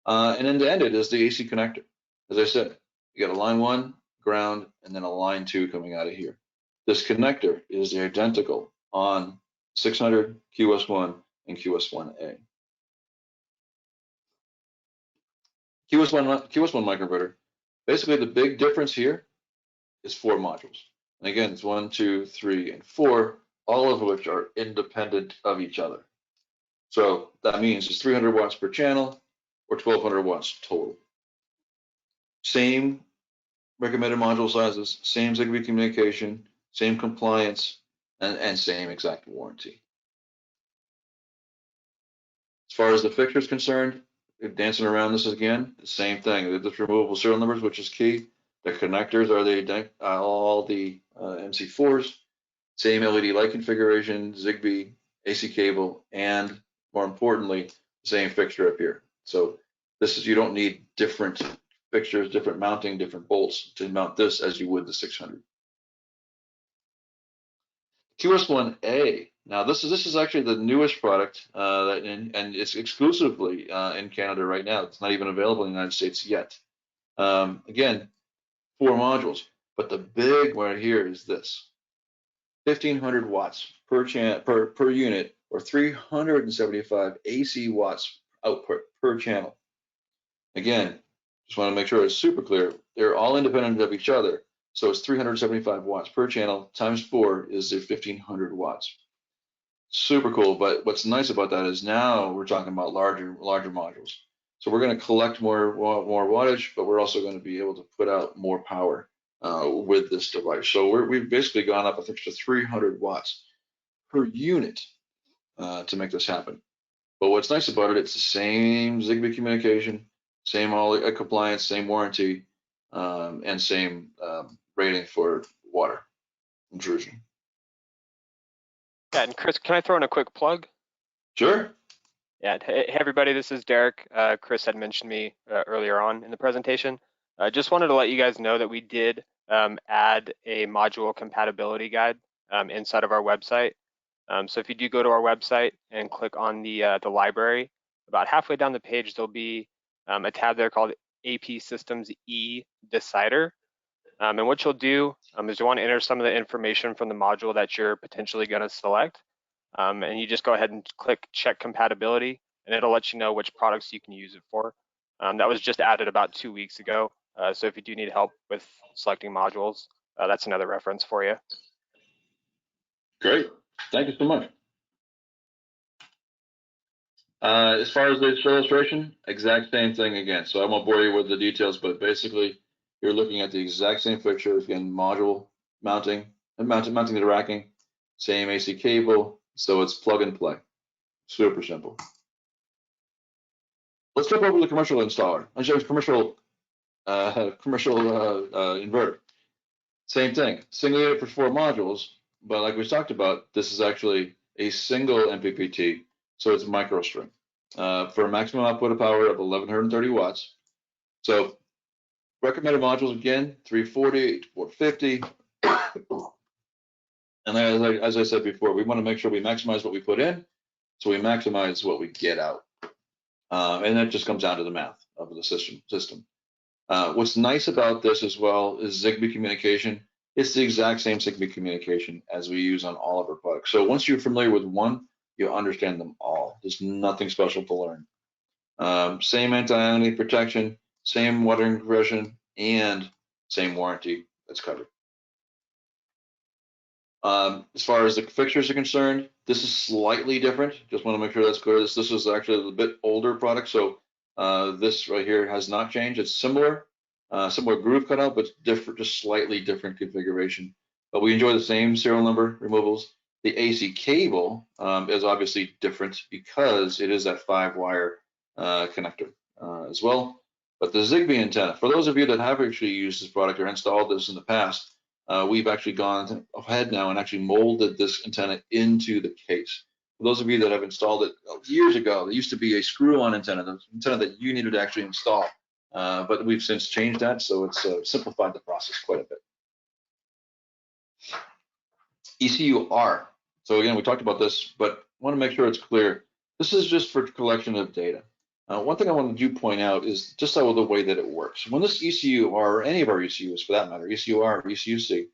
And then to end it is the AC connector. As I said, you got a line 1, ground, and then a line 2 coming out of here. This connector is identical on 600, QS1, and QS1A. QS1 microinverter. Basically, the big difference here is 4 modules. And again, it's 1, 2, 3, and 4, all of which are independent of each other. So that means it's 300 watts per channel or 1200 watts total. Same recommended module sizes, same Zigbee communication, same compliance, and same exact warranty. As far as the fixture is concerned, dancing around this again, the same thing. They're just removable serial numbers, which is key. The connectors are all the MC4s, same LED light configuration, Zigbee, AC cable, and more importantly, same fixture up here. So this is, you don't need different fixtures, different mounting, different bolts to mount this as you would the 600. QS1A. Now this is actually the newest product, and it's exclusively in Canada right now. It's not even available in the United States yet. Again, 4 modules, but the big one here is this: 1,500 watts per unit, or 375 AC watts output per channel. Again, just want to make sure it's super clear. They're all independent of each other. So it's 375 watts per channel times 4 is their 1,500 watts. Super cool. But what's nice about that is now we're talking about larger modules. So we're going to collect more wattage, but we're also going to be able to put out more power with this device. So we've basically gone up, I think, to 300 watts per unit to make this happen. But what's nice about it, it's the same Zigbee communication, same all compliance, same warranty, and same rating for water intrusion. Yeah, and Chris, can I throw in a quick plug? Sure. Yeah, hey everybody, this is Derek. Chris had mentioned me earlier on in the presentation. I just wanted to let you guys know that we did add a module compatibility guide inside of our website. So if you do go to our website and click on the library, about halfway down the page, there'll be a tab there called APsystems E Decider. And what you'll do is you want to enter some of the information from the module that you're potentially going to select. And you just go ahead and click check compatibility, and it'll let you know which products you can use it for. That was just added about 2 weeks ago. So if you do need help with selecting modules, that's another reference for you. Great. Thank you so much. As far as this illustration, exact same thing again. So I won't bore you with the details, but basically you're looking at the exact same fixture, again, module mounting and mounting the racking, same AC cable. So it's plug and play. Super simple. Let's jump over to the commercial installer. I'll show you commercial inverter. Same thing, single unit for 4 modules, but like we talked about, this is actually a single Mppt, so it's microstring for a maximum output of power of 1,130 watts. So recommended modules again, 340 to 450. And as I said before, we want to make sure we maximize what we put in, so we maximize what we get out. And that just comes down to the math of the system. What's nice about this as well is Zigbee communication. It's the exact same Zigbee communication as we use on all of our products. So once you're familiar with one, you'll understand them all. There's nothing special to learn. Same anti-ionity protection, same water compression, and same warranty that's covered. As far as the fixtures are concerned, this is slightly different. Just want to make sure that's clear. This is actually a bit older product, so this right here has not changed. It's similar groove cutout, but different, just slightly different configuration. But we enjoy the same serial number removals. The AC cable is obviously different because it is that 5-wire connector as well. But the Zigbee antenna, for those of you that have actually used this product or installed this in the past, we've actually gone ahead now and actually molded this antenna into the case. For those of you that have installed it years ago, there used to be a screw-on antenna, the antenna that you needed to actually install. But we've since changed that, so it's simplified the process quite a bit. ECU R. So again, we talked about this, but I want to make sure it's clear. This is just for collection of data. One thing I want to point out is just the way that it works. When this ECU R, or any of our ECUs for that matter, ECU R or ECU-C,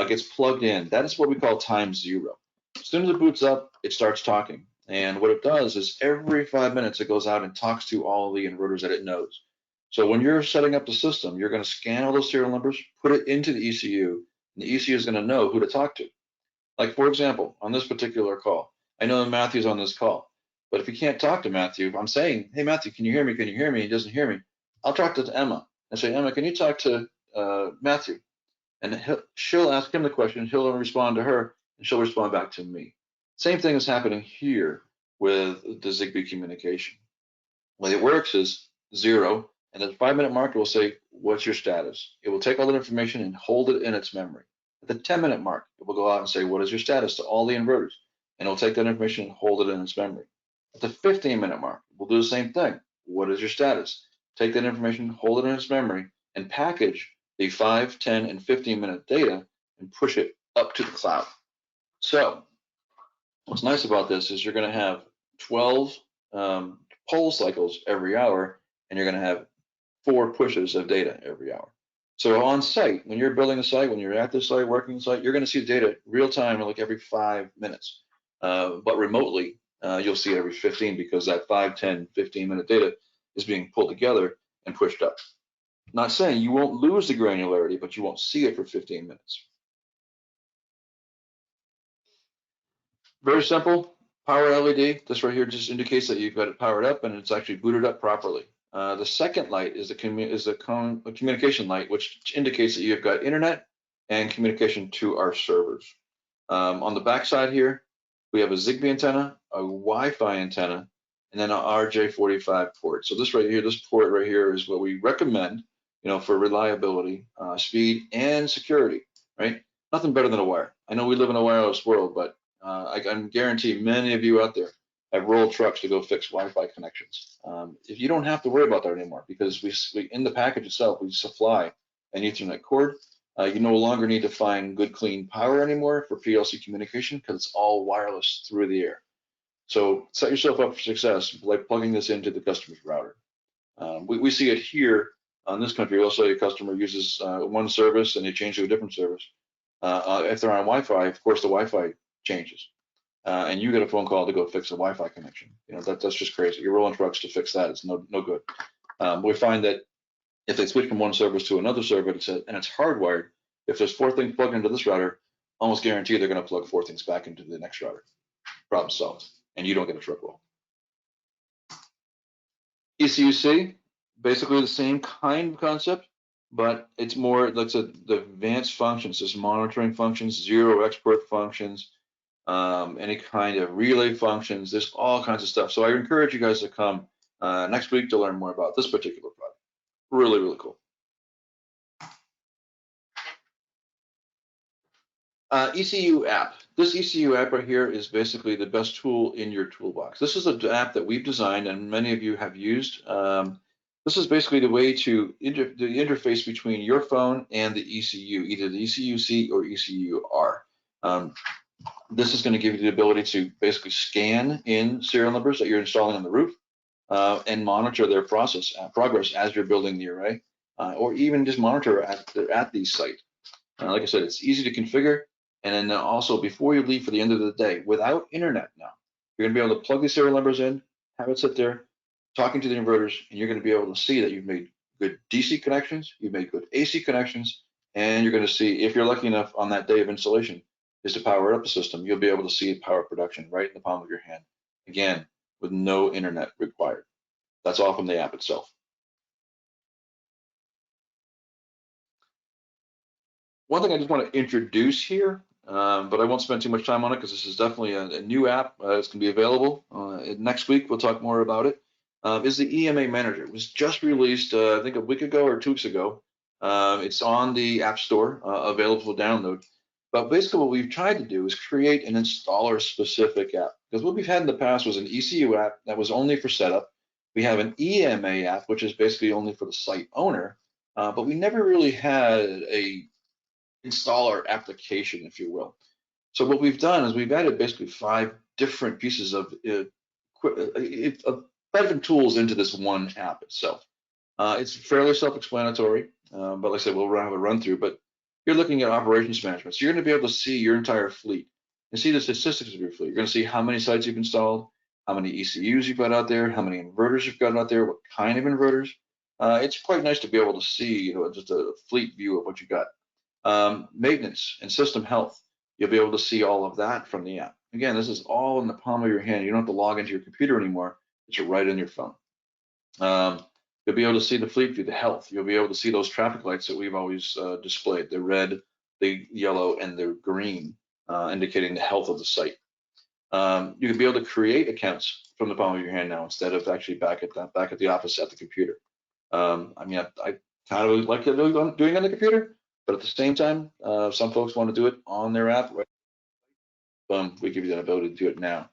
gets plugged in, that is what we call time 0. As soon as it boots up, it starts talking. And what it does is every 5 minutes, it goes out and talks to all the inverters that it knows. So when you're setting up the system, you're going to scan all those serial numbers, put it into the ECU, and the ECU is going to know who to talk to. Like, for example, on this particular call, I know that Matthew's on this call, but if you can't talk to Matthew, I'm saying, hey, Matthew, can you hear me? Can you hear me? He doesn't hear me. I'll talk to Emma and say, Emma, can you talk to Matthew? And she'll ask him the question, he'll respond to her, and she'll respond back to me. Same thing is happening here with the Zigbee communication. The way it works is 0, and at the 5-minute mark, it will say, what's your status? It will take all that information and hold it in its memory. At the 10-minute mark, it will go out and say, what is your status to all the inverters? And it'll take that information and hold it in its memory. At the 15-minute mark, we'll do the same thing. What is your status? Take that information, hold it in its memory, and package the 5, 10, and 15-minute data and push it up to the cloud. So what's nice about this is you're going to have 12 poll cycles every hour, and you're going to have 4 pushes of data every hour. So on site, when you're building a site, when you're at the site, working the site, you're going to see the data real time, like every 5 minutes. But remotely, you'll see it every 15, because that 5, 10, 15-minute data is being pulled together and pushed up. Not saying you won't lose the granularity, but you won't see it for 15 minutes. Very simple. Power LED. This right here just indicates that you've got it powered up and it's actually booted up properly. The second light is the communication light, which indicates that you've got internet and communication to our servers. On the back side here, we have a Zigbee antenna, a Wi-Fi antenna, and then an RJ45 port. So this right here, this port right here is what we recommend, for reliability, speed, and security, right? Nothing better than a wire. I know we live in a wireless world, but I can guarantee many of you out there have rolled trucks to go fix Wi-Fi connections. If you don't have to worry about that anymore, because we in the package itself, we supply an Ethernet cord. You no longer need to find good, clean power anymore for PLC communication, because it's all wireless through the air. So set yourself up for success by plugging this into the customer's router. We see it here on this country. Also, a customer uses one service and they change to a different service. If they're on Wi-Fi, of course, the Wi-Fi changes. And you get a phone call to go fix a Wi-Fi connection. That's just crazy. You're rolling trucks to fix that. It's no good. We find that if they switch from one service to another service and it's hardwired, if there's 4 things plugged into this router, almost guarantee they're going to plug 4 things back into the next router. Problem solved, and you don't get a truck roll. ECUC, basically the same kind of concept, but it's more, let's say, the advanced functions, just monitoring functions, 0 export functions, any kind of relay functions. There's all kinds of stuff. So I encourage you guys to come next week to learn more about this particular product. Really, really cool. ECU app. This ECU app right here is basically the best tool in your toolbox. This is an app that we've designed and many of you have used. This is basically the way to the interface between your phone and the ECU, either the ECU-C or ECU-R. This is going to give you the ability to basically scan in serial numbers that you're installing on the roof and monitor their progress as you're building the array, or even just monitor at the site. Like I said, it's easy to configure. And then also, before you leave for the end of the day, without internet now, you're going to be able to plug these serial numbers in, have it sit there, talking to the inverters, and you're going to be able to see that you've made good DC connections, you've made good AC connections, and you're going to see, if you're lucky enough on that day of installation, is to power up the system, you'll be able to see power production right in the palm of your hand. Again, with no internet required. That's all from the app itself. One thing I just want to introduce here, but I won't spend too much time on it because this is definitely a new app. It's going to be available next week. We'll talk more about it. Is the Ema Manager. It was just released, I think, a week ago or 2 weeks ago. It's on the App Store, available for download. But basically what we've tried to do is create an installer-specific app. Because what we've had in the past was an ECU app that was only for setup. We have an EMA app, which is basically only for the site owner. But we never really had a installer application, if you will. So what we've done is we've added basically 5 different pieces of different tools into this one app itself. It's fairly self-explanatory, but like I said, we'll have a run through. But you're looking at operations management, so you're going to be able to see your entire fleet and see the statistics of your fleet. You're going to see how many sites you've installed, how many ECUs you've got out there, how many inverters you've got out there, what kind of inverters. It's quite nice to be able to see, just a fleet view of what you got. Maintenance and system health, you'll be able to see all of that from the app. Again, this is all in the palm of your hand. You don't have to log into your computer anymore. It's right in your phone. You'll be able to see the fleet view, the health. You'll be able to see those traffic lights that we've always displayed, the red, the yellow, and the green, indicating the health of the site. You can be able to create accounts from the palm of your hand now instead of actually back at the office at the computer. I mean, I kind of like doing on the computer, but at the same time, some folks want to do it on their app. Right? We give you that ability to do it now.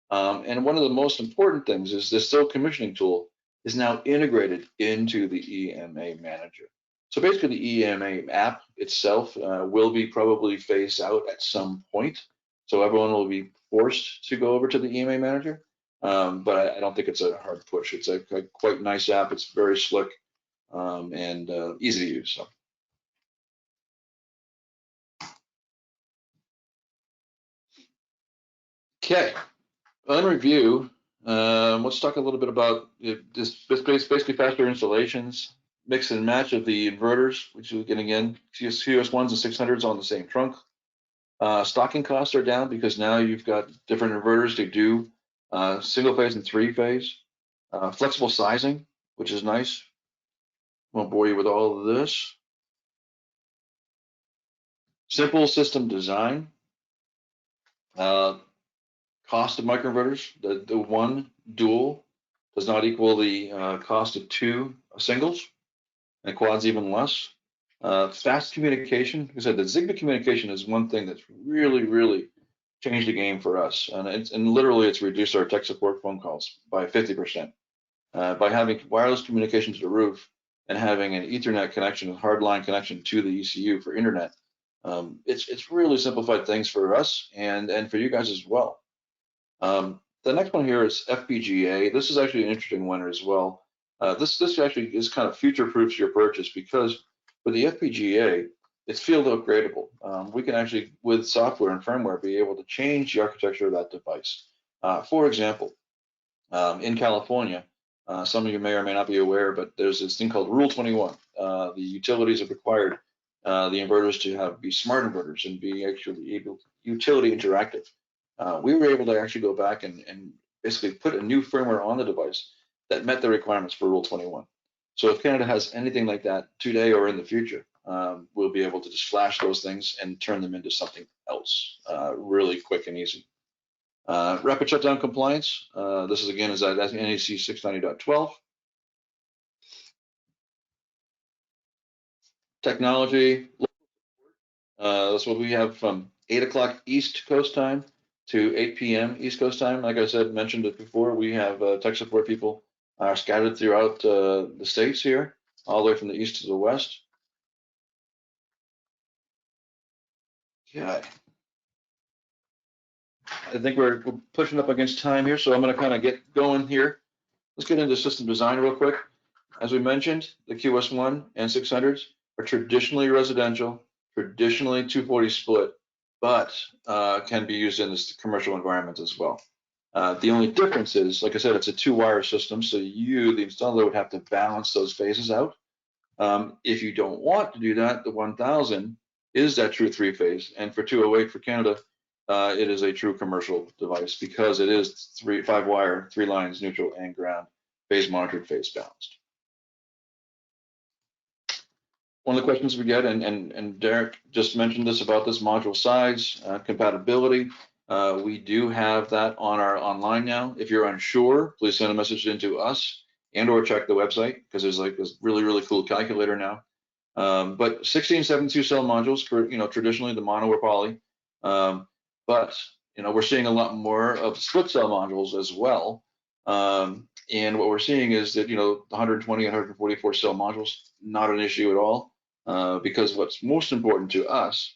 And one of the most important things is this still commissioning tool is now integrated into the Ema Manager. So basically the Ema app itself will be probably phased out at some point. So everyone will be forced to go over to the Ema Manager. But I don't think it's a hard push. It's a quite nice app. It's very slick and easy to use. So. Okay, on review, let's talk a little bit about this basically faster installations, mix and match of the inverters, which we can again, CS1s and 600s on the same trunk. Stocking costs are down because now you've got different inverters to do single phase and 3-phase. Flexible sizing, which is nice. Won't bore you with all of this. Simple system design. Cost of microinverters, the one dual does not equal the cost of 2 singles, and quads even less. Fast communication, like I said, the Zigbee communication is one thing that's really changed the game for us, and literally it's reduced our tech support phone calls by 50%. By having wireless communication to the roof and having an Ethernet connection, a hardline connection to the ECU for internet, it's really simplified things for us and for you guys as well. The next one here is Fpga. This is actually an interesting one as well. This actually is kind of future-proofs your purchase because with the Fpga, it's field upgradable. We can actually, with software and firmware, be able to change the architecture of that device. For example, in California, some of you may or may not be aware, but there's this thing called Rule 21. The utilities have required the inverters to be smart inverters and be actually able utility interactive. We were able to actually go back and basically put a new firmware on the device that met the requirements for Rule 21. So if Canada has anything like that today or in the future, we'll be able to just flash those things and turn them into something else really quick and easy. Rapid shutdown compliance. This is again is at NEC 690.12. Technology. That's what we have from 8 o'clock East Coast time to 8 p.m. East Coast time. Like I said, mentioned it before, we have tech support people scattered throughout the states here, all the way from the east to the west. Okay. I think we're pushing up against time here, so I'm going to kind of get going here. Let's get into system design real quick. As we mentioned, the QS1 and 600s are traditionally residential, traditionally 240 split, but can be used in this commercial environment as well. The only difference is, like I said, it's a 2-wire system, so you, the installer, would have to balance those phases out. If you don't want to do that, the 1000 is that true 3-phase, and for 208 for Canada, it is a true commercial device because it is 5-wire, 3 lines, neutral and ground, phase monitored, phase balanced. One of the questions we get, and Derek just mentioned this about this module size, compatibility. We do have that on our online now. If you're unsure, please send a message into us and/or check the website because there's like this really cool calculator now. But 16, 72 cell modules for traditionally the mono or poly, but we're seeing a lot more of split cell modules as well. And what we're seeing is that 120, 144 cell modules, not an issue at all. Because what's most important to us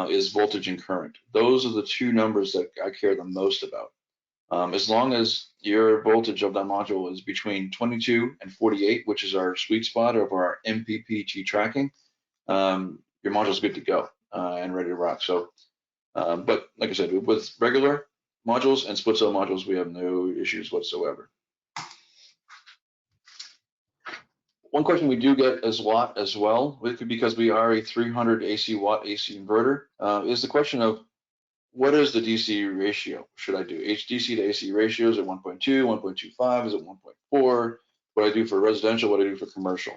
is voltage and current. Those are the 2 numbers that I care the most about. As long as your voltage of that module is between 22 and 48, which is our sweet spot of our Mppt tracking, your module's good to go and ready to rock. So, but like I said, with regular modules and split cell modules, we have no issues whatsoever. One question we do get as lot as well, because we are a 300 AC watt AC inverter, is the question of what is the DC ratio? Should I do HDC to AC ratios at 1.2, 1.25? Is it 1.4? What I do for residential? What I do for commercial?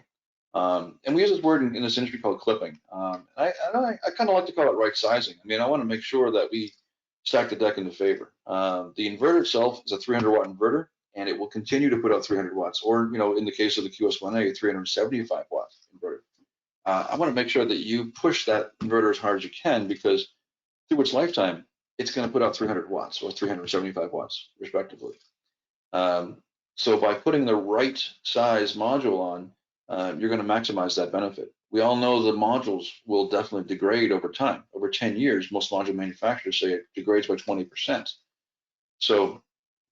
And we use this word in this industry called clipping. I kind of like to call it right sizing. I mean, I want to make sure that we stack the deck into favor. The inverter itself is a 300-watt inverter, and it will continue to put out 300 watts, or in the case of the QS1A, 375-watt inverter. I want to make sure that you push that inverter as hard as you can, because through its lifetime, it's going to put out 300 watts or 375 watts, respectively. So by putting the right size module on, you're going to maximize that benefit. We all know the modules will definitely degrade over time. Over 10 years, most module manufacturers say it degrades by 20%. So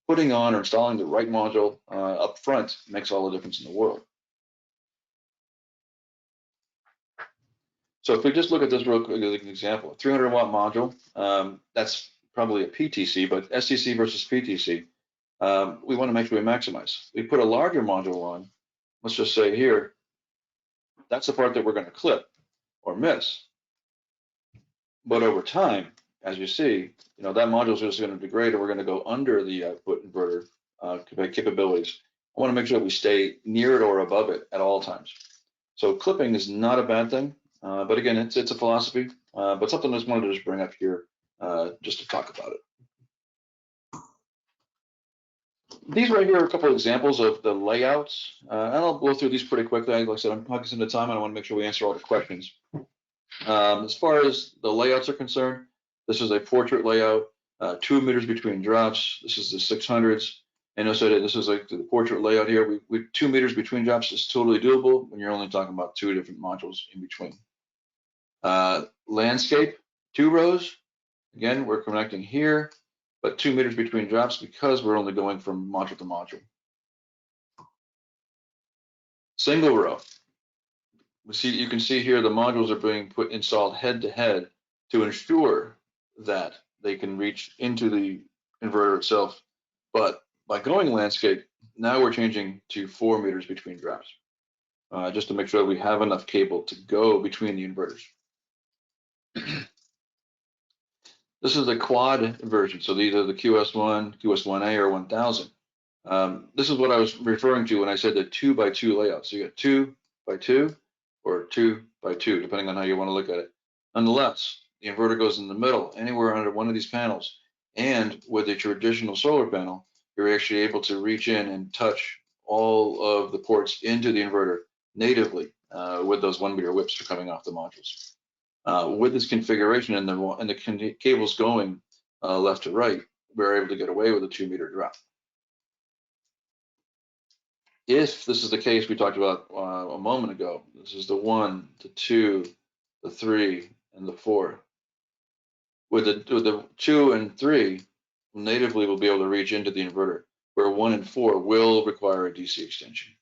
putting on or installing the right module up front makes all the difference in the world. So if we just look at this real quick as an example, a 300-watt module, that's probably a PTC, but STC versus PTC, we want to make sure we maximize. We put a larger module on, let's just say here, that's the part that we're going to clip or miss. But over time, as you see, that module is just going to degrade, and we're going to go under the output inverter capabilities. I want to make sure that we stay near it or above it at all times. So clipping is not a bad thing. But again, it's a philosophy, but something I just wanted to just bring up here just to talk about it. These right here are a couple of examples of the layouts, and I'll go through these pretty quickly. Like I said, I'm cognizant of time, and I want to make sure we answer all the questions. As far as the layouts are concerned, this is a portrait layout, 2 meters between drops. This is the 600s. And also this is like the portrait layout here. We 2 meters between drops is totally doable when you're only talking about 2 different modules in between. Landscape, 2 rows. Again, we're connecting here, but 2 meters between drops because we're only going from module to module. Single row. You can see here the modules are being installed head to head to ensure that they can reach into the inverter itself. But by going landscape, now we're changing to 4 meters between drops, just to make sure that we have enough cable to go between the inverters. This is the quad version. So these are the QS1, QS1A, or 1000. This is what I was referring to when I said the 2x2 layout. So you got 2x2 or 2x2, depending on how you want to look at it. Nonetheless, the inverter goes in the middle, anywhere under one of these panels. And with a traditional solar panel, you're actually able to reach in and touch all of the ports into the inverter natively with those 1 meter whips that are coming off the modules. With this configuration and the cables going left to right, we're able to get away with a 2 meter drop. If this is the case we talked about a moment ago, this is the 1, the 2, the 3, and the 4. With the 2 and 3, natively we'll be able to reach into the inverter, where 1 and 4 will require a DC extension.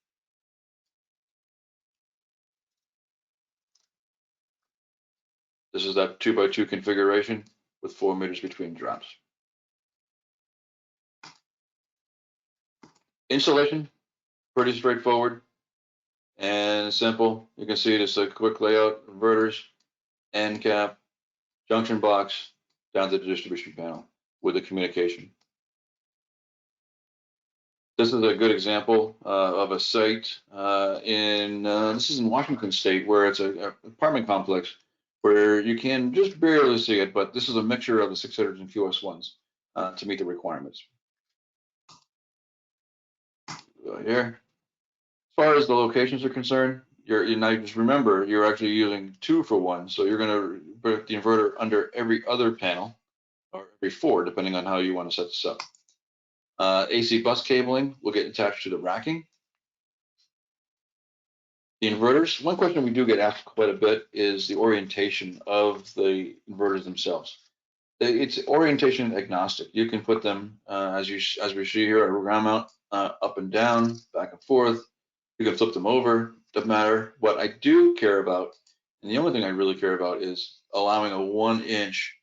This is that 2x2 configuration with 4 meters between drops. Installation, pretty straightforward and simple. You can see just a quick layout, inverters, end cap, junction box, down to the distribution panel with the communication. This is a good example of a site this is in Washington State, where it's an apartment complex where you can just barely see it, but this is a mixture of the 600s and QS1s to meet the requirements. Here, as far as the locations are concerned, now just remember, you're actually using 2 for 1, so you're going to put the inverter under every other panel, or every 4, depending on how you want to set this up. AC bus cabling will get attached to the racking. The inverters, one question we do get asked quite a bit is the orientation of the inverters themselves. It's orientation agnostic. You can put them, as we see here, around mount, up and down, back and forth. You can flip them over, doesn't matter. What I do care about, and the only thing I really care about, is allowing a 1-inch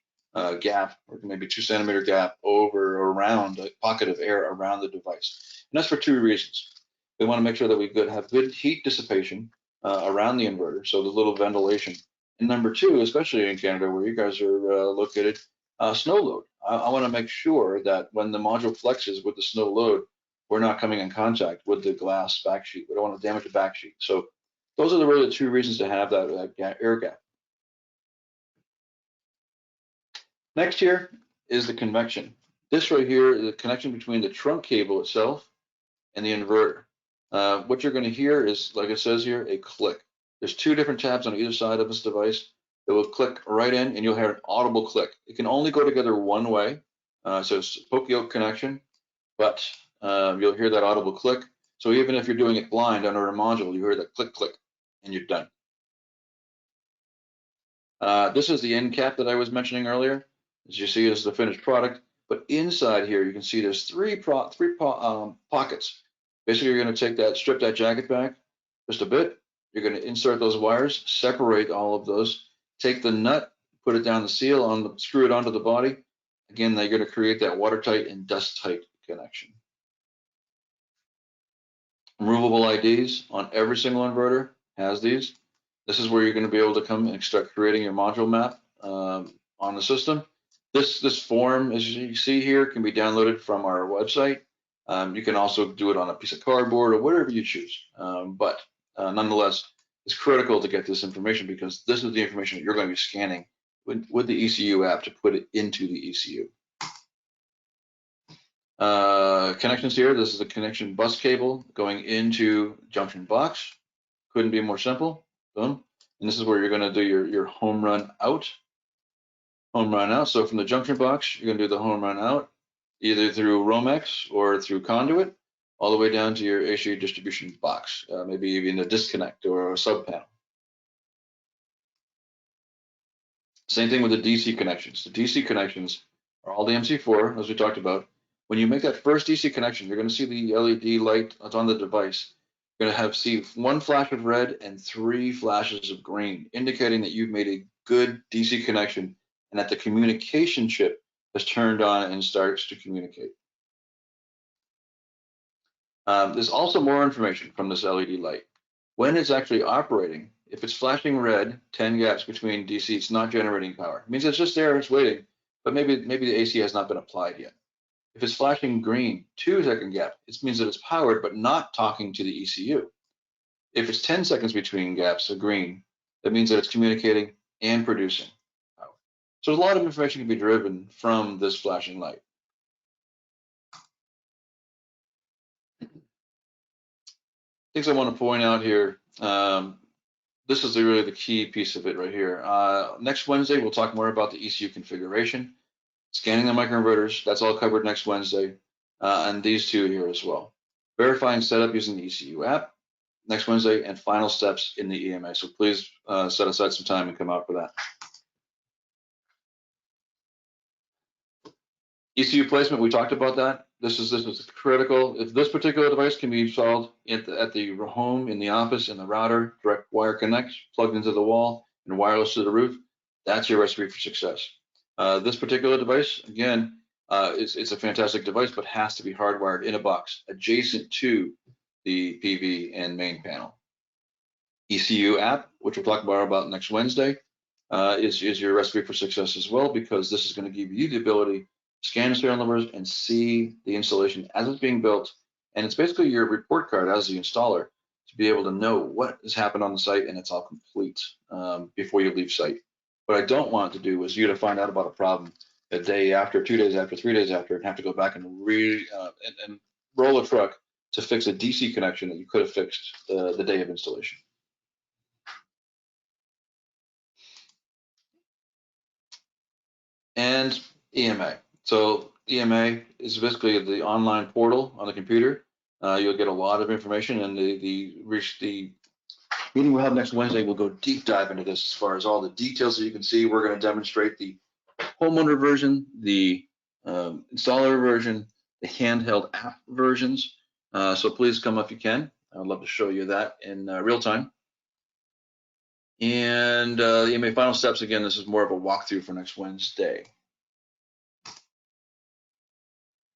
gap, or maybe 2 centimeter gap over or around a pocket of air around the device. And that's for 2 reasons. We want to make sure that we have good heat dissipation around the inverter, so there's little ventilation. And number 2, especially in Canada where you guys are located, snow load. I want to make sure that when the module flexes with the snow load, we're not coming in contact with the glass backsheet. We don't want to damage the backsheet. So those are really the 2 reasons to have that air gap. Next here is the connection. This right here is the connection between the trunk cable itself and the inverter. What you're going to hear is, like it says here, a click. There's two different tabs on either side of this device. It will click right in, and you'll hear an audible click. It can only go together one way, so it's poke yoke connection, but you'll hear that audible click. So even if you're doing it blind under a module, you hear that click, click, and you're done. This is the end cap that I was mentioning earlier. As you see, this is the finished product. But inside here, you can see there's three pockets. Basically, you're going to take that, strip that jacket back just a bit. You're going to insert those wires, separate all of those, take the nut, put it down the seal, screw it onto the body. Again, they're going to create that watertight and dust-tight connection. Removable IDs on every single inverter has these. This is where you're going to be able to come and start creating your module map on the system. This form, as you see here, can be downloaded from our website. You can also do it on a piece of cardboard or whatever you choose. But nonetheless, it's critical to get this information because this is the information that you're going to be scanning with the ECU app to put it into the ECU. Connections here, this is the connection bus cable going into junction box. Couldn't be more simple. Boom. And this is where you're going to do your home run out. Home run out. So from the junction box, you're going to do the home run out, either through Romex or through conduit, all the way down to your AC distribution box, maybe even a disconnect or a sub panel. Same thing with the DC connections. The DC connections are all the MC4, as we talked about. When you make that first DC connection, you're going to see the LED light that's on the device. You're going to see one flash of red and 3 flashes of green, indicating that you've made a good DC connection and that the communication chip is turned on and starts to communicate. There's also more information from this LED light. When it's actually operating, if it's flashing red, 10 gaps between DC, it's not generating power. It means it's just there, it's waiting, but maybe the AC has not been applied yet. If it's flashing green, 2-second gap, it means that it's powered, but not talking to the ECU. If it's 10 seconds between gaps of green, that means that it's communicating and producing power. So a lot of information can be driven from this flashing light. Things I want to point out here, this is really the key piece of it right here. Next Wednesday, we'll talk more about the ECU configuration, scanning the microinverters, that's all covered next Wednesday, and these two here as well. Verifying setup using the ECU app next Wednesday, and final steps in the EMA. So please set aside some time and come out for that. ECU placement, we talked about that. This is critical. If this particular device can be installed at the home, in the office, in the router, direct wire connect, plugged into the wall, and wireless to the roof, that's your recipe for success. This particular device, again, it's a fantastic device, but has to be hardwired in a box adjacent to the PV and main panel. ECU app, which we'll talk more about next Wednesday, is your recipe for success as well, because this is going to give you the ability to scan the serial numbers and see the installation as it's being built. And it's basically your report card as the installer to be able to know what has happened on the site and it's all complete before you leave site. What I don't want to do is you to find out about a problem a day after, 2 days after, 3 days after, and have to go back and and roll a truck to fix a DC connection that you could have fixed the day of installation. And EMA. So EMA is basically the online portal on the computer. You'll get a lot of information, and the meeting we'll have next Wednesday will go deep dive into this as far as all the details that you can see. We're going to demonstrate the homeowner version, the installer version, the handheld app versions. So please come if you can. I'd love to show you that in real time. And the EMA final steps, again, this is more of a walkthrough for next Wednesday.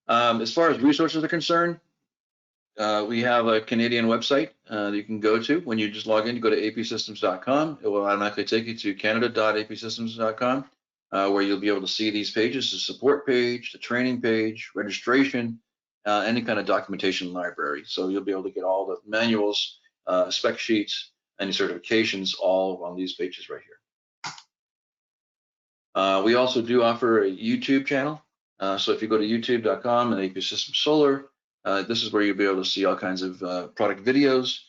As far as resources are concerned, we have a Canadian website that you can go to. When you just log in, you go to APsystems.com. It will automatically take you to canada.apsystems.com, where you'll be able to see these pages, the support page, the training page, registration, any kind of documentation library. So you'll be able to get all the manuals, spec sheets, any certifications, all on these pages right here. We also do offer a YouTube channel. So if you go to youtube.com and APsystems Solar, this is where you'll be able to see all kinds of product videos,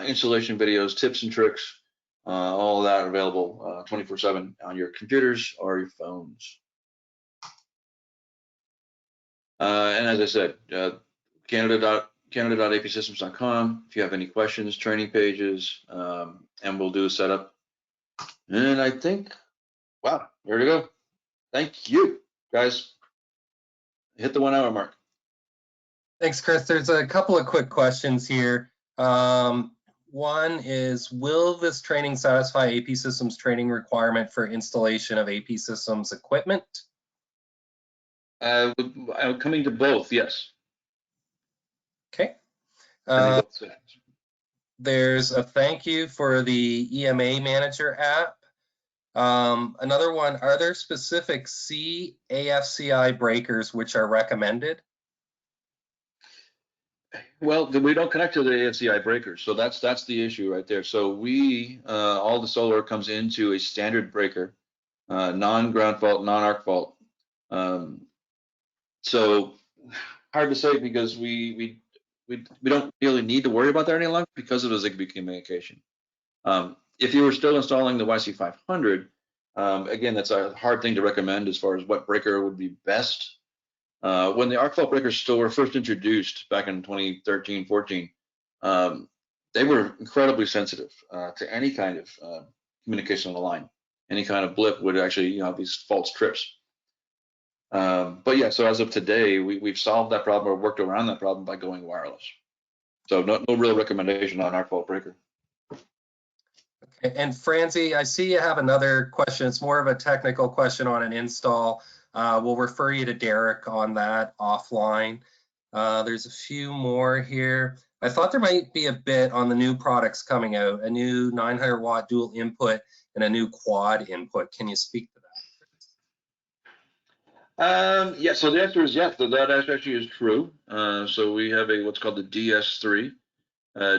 installation videos, tips and tricks, all of that available 24/7 on your computers or your phones. And as I said, Canada.apsystems.com if you have any questions, training pages, and we'll do a setup. And I think, wow, there we go. Thank you, guys. Hit the 1 hour mark. Thanks, Chris. There's a couple of quick questions here. One is, will this training satisfy APsystems training requirement for installation of APsystems equipment? Coming to both, yes. Okay. I think that's it. There's a thank you for the Ema Manager app. Another one, are there specific CAFCI breakers which are recommended? Well, we don't connect to the AFCI breakers, so that's the issue right there. So we all the solar comes into a standard breaker, non-ground fault, non-arc fault. So hard to say because we don't really need to worry about that any longer because of the Zigbee communication. If you were still installing the YC500, again, that's a hard thing to recommend as far as what breaker would be best. When the arc fault breakers still were first introduced back in 2013, 14, they were incredibly sensitive to any kind of communication on the line. Any kind of blip would actually, have these false trips. But yeah, so as of today, we've solved that problem or worked around that problem by going wireless. So no real recommendation on arc fault breaker. Okay. And Franzi, I see you have another question. It's more of a technical question on an install. We'll refer you to Derek on that offline. There's a few more here. I thought there might be a bit on the new products coming out, a new 900 watt dual input and a new quad input. Can you speak to that? Yeah, so the answer is yes, that actually is true. So we have what's called the DS3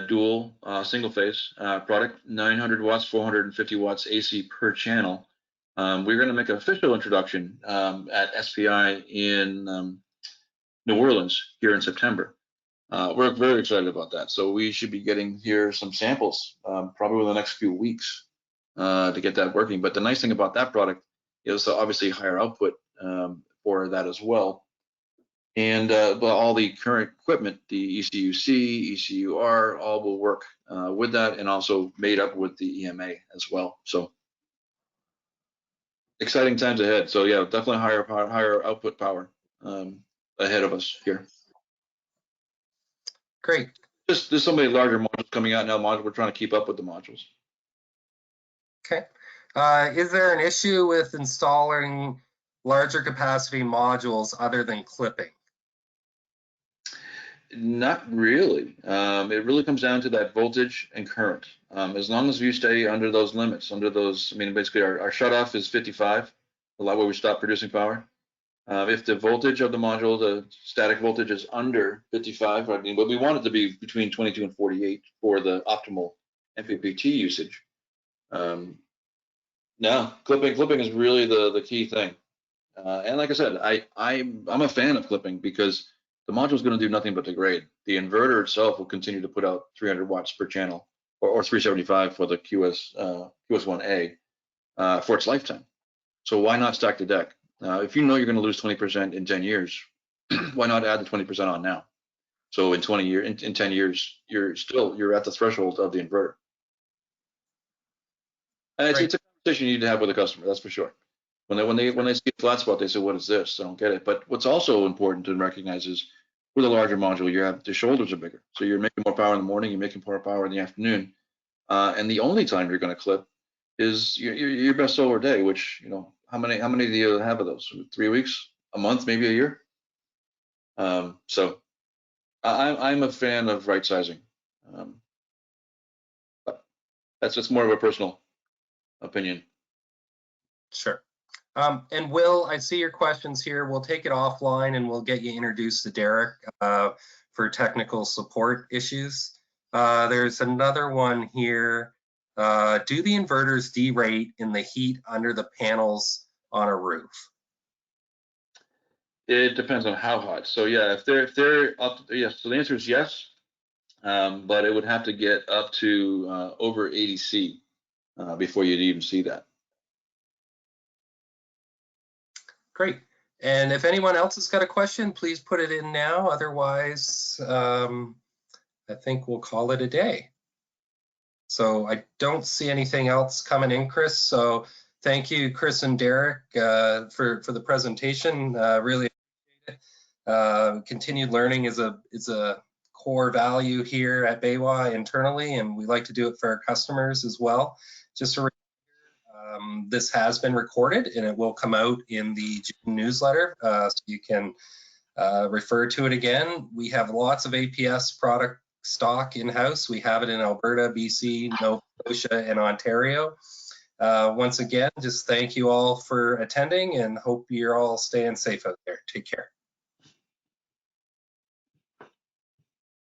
dual single phase product, 900 watts, 450 watts AC per channel. We're going to make an official introduction at SPI in New Orleans here in September. We're very excited about that. So we should be getting here some samples probably in the next few weeks to get that working. But the nice thing about that product is obviously higher output for that as well. And but all the current equipment, the ECU-C, ECU-R, all will work with that, and also made up with the EMA as well. So exciting times ahead. So yeah, definitely higher output power ahead of us here. Great. There's so many larger modules coming out now. We're trying to keep up with the modules. Okay. Is there an issue with installing larger capacity modules other than clipping? Not really. It really comes down to that voltage and current. As long as you stay under those limits, basically our shutoff is 55, a lot where we stop producing power. If the voltage of the module, the static voltage is under 55, but we want it to be between 22 and 48 for the optimal Mppt usage. No, clipping is really the key thing. And like I said, I'm a fan of clipping because the module is going to do nothing but degrade. The inverter itself will continue to put out 300 watts per channel, or 375 for the QS1A for its lifetime. So why not stack the deck? If you know you're going to lose 20% in 10 years, why not add the 20% on now? So in 10 years, you're at the threshold of the inverter. And it's a conversation you need to have with the customer, that's for sure. When they see a flat spot, they say, "What is this? I don't get it." But what's also important to recognize is, with a larger module, the shoulders are bigger, so you're making more power in the morning, you're making more power in the afternoon, and the only time you're going to clip is your best solar day. Which how many do you have of those? 3 weeks, a month, maybe a year. So I'm a fan of right sizing. But that's just more of a personal opinion. Sure. And Will, I see your questions here. We'll take it offline and we'll get you introduced to Derek for technical support issues. There's another one here. Do the inverters derate in the heat under the panels on a roof? It depends on how hot. So yeah, if they're up, yes. So the answer is yes, but it would have to get up to over 80 C before you'd even see that. Great. And if anyone else has got a question, please put it in now. Otherwise, I think we'll call it a day. So I don't see anything else coming in, Chris. So thank you, Chris and Derek, for the presentation. Really appreciate it. Continued learning is a core value here at BayWa internally, and we like to do it for our customers as well. Just a this has been recorded and it will come out in the June newsletter, so you can refer to it again. We have lots of APS product stock in-house. We have it in Alberta, BC, Nova Scotia, and Ontario. Once again, just thank you all for attending and hope you're all staying safe out there. Take care.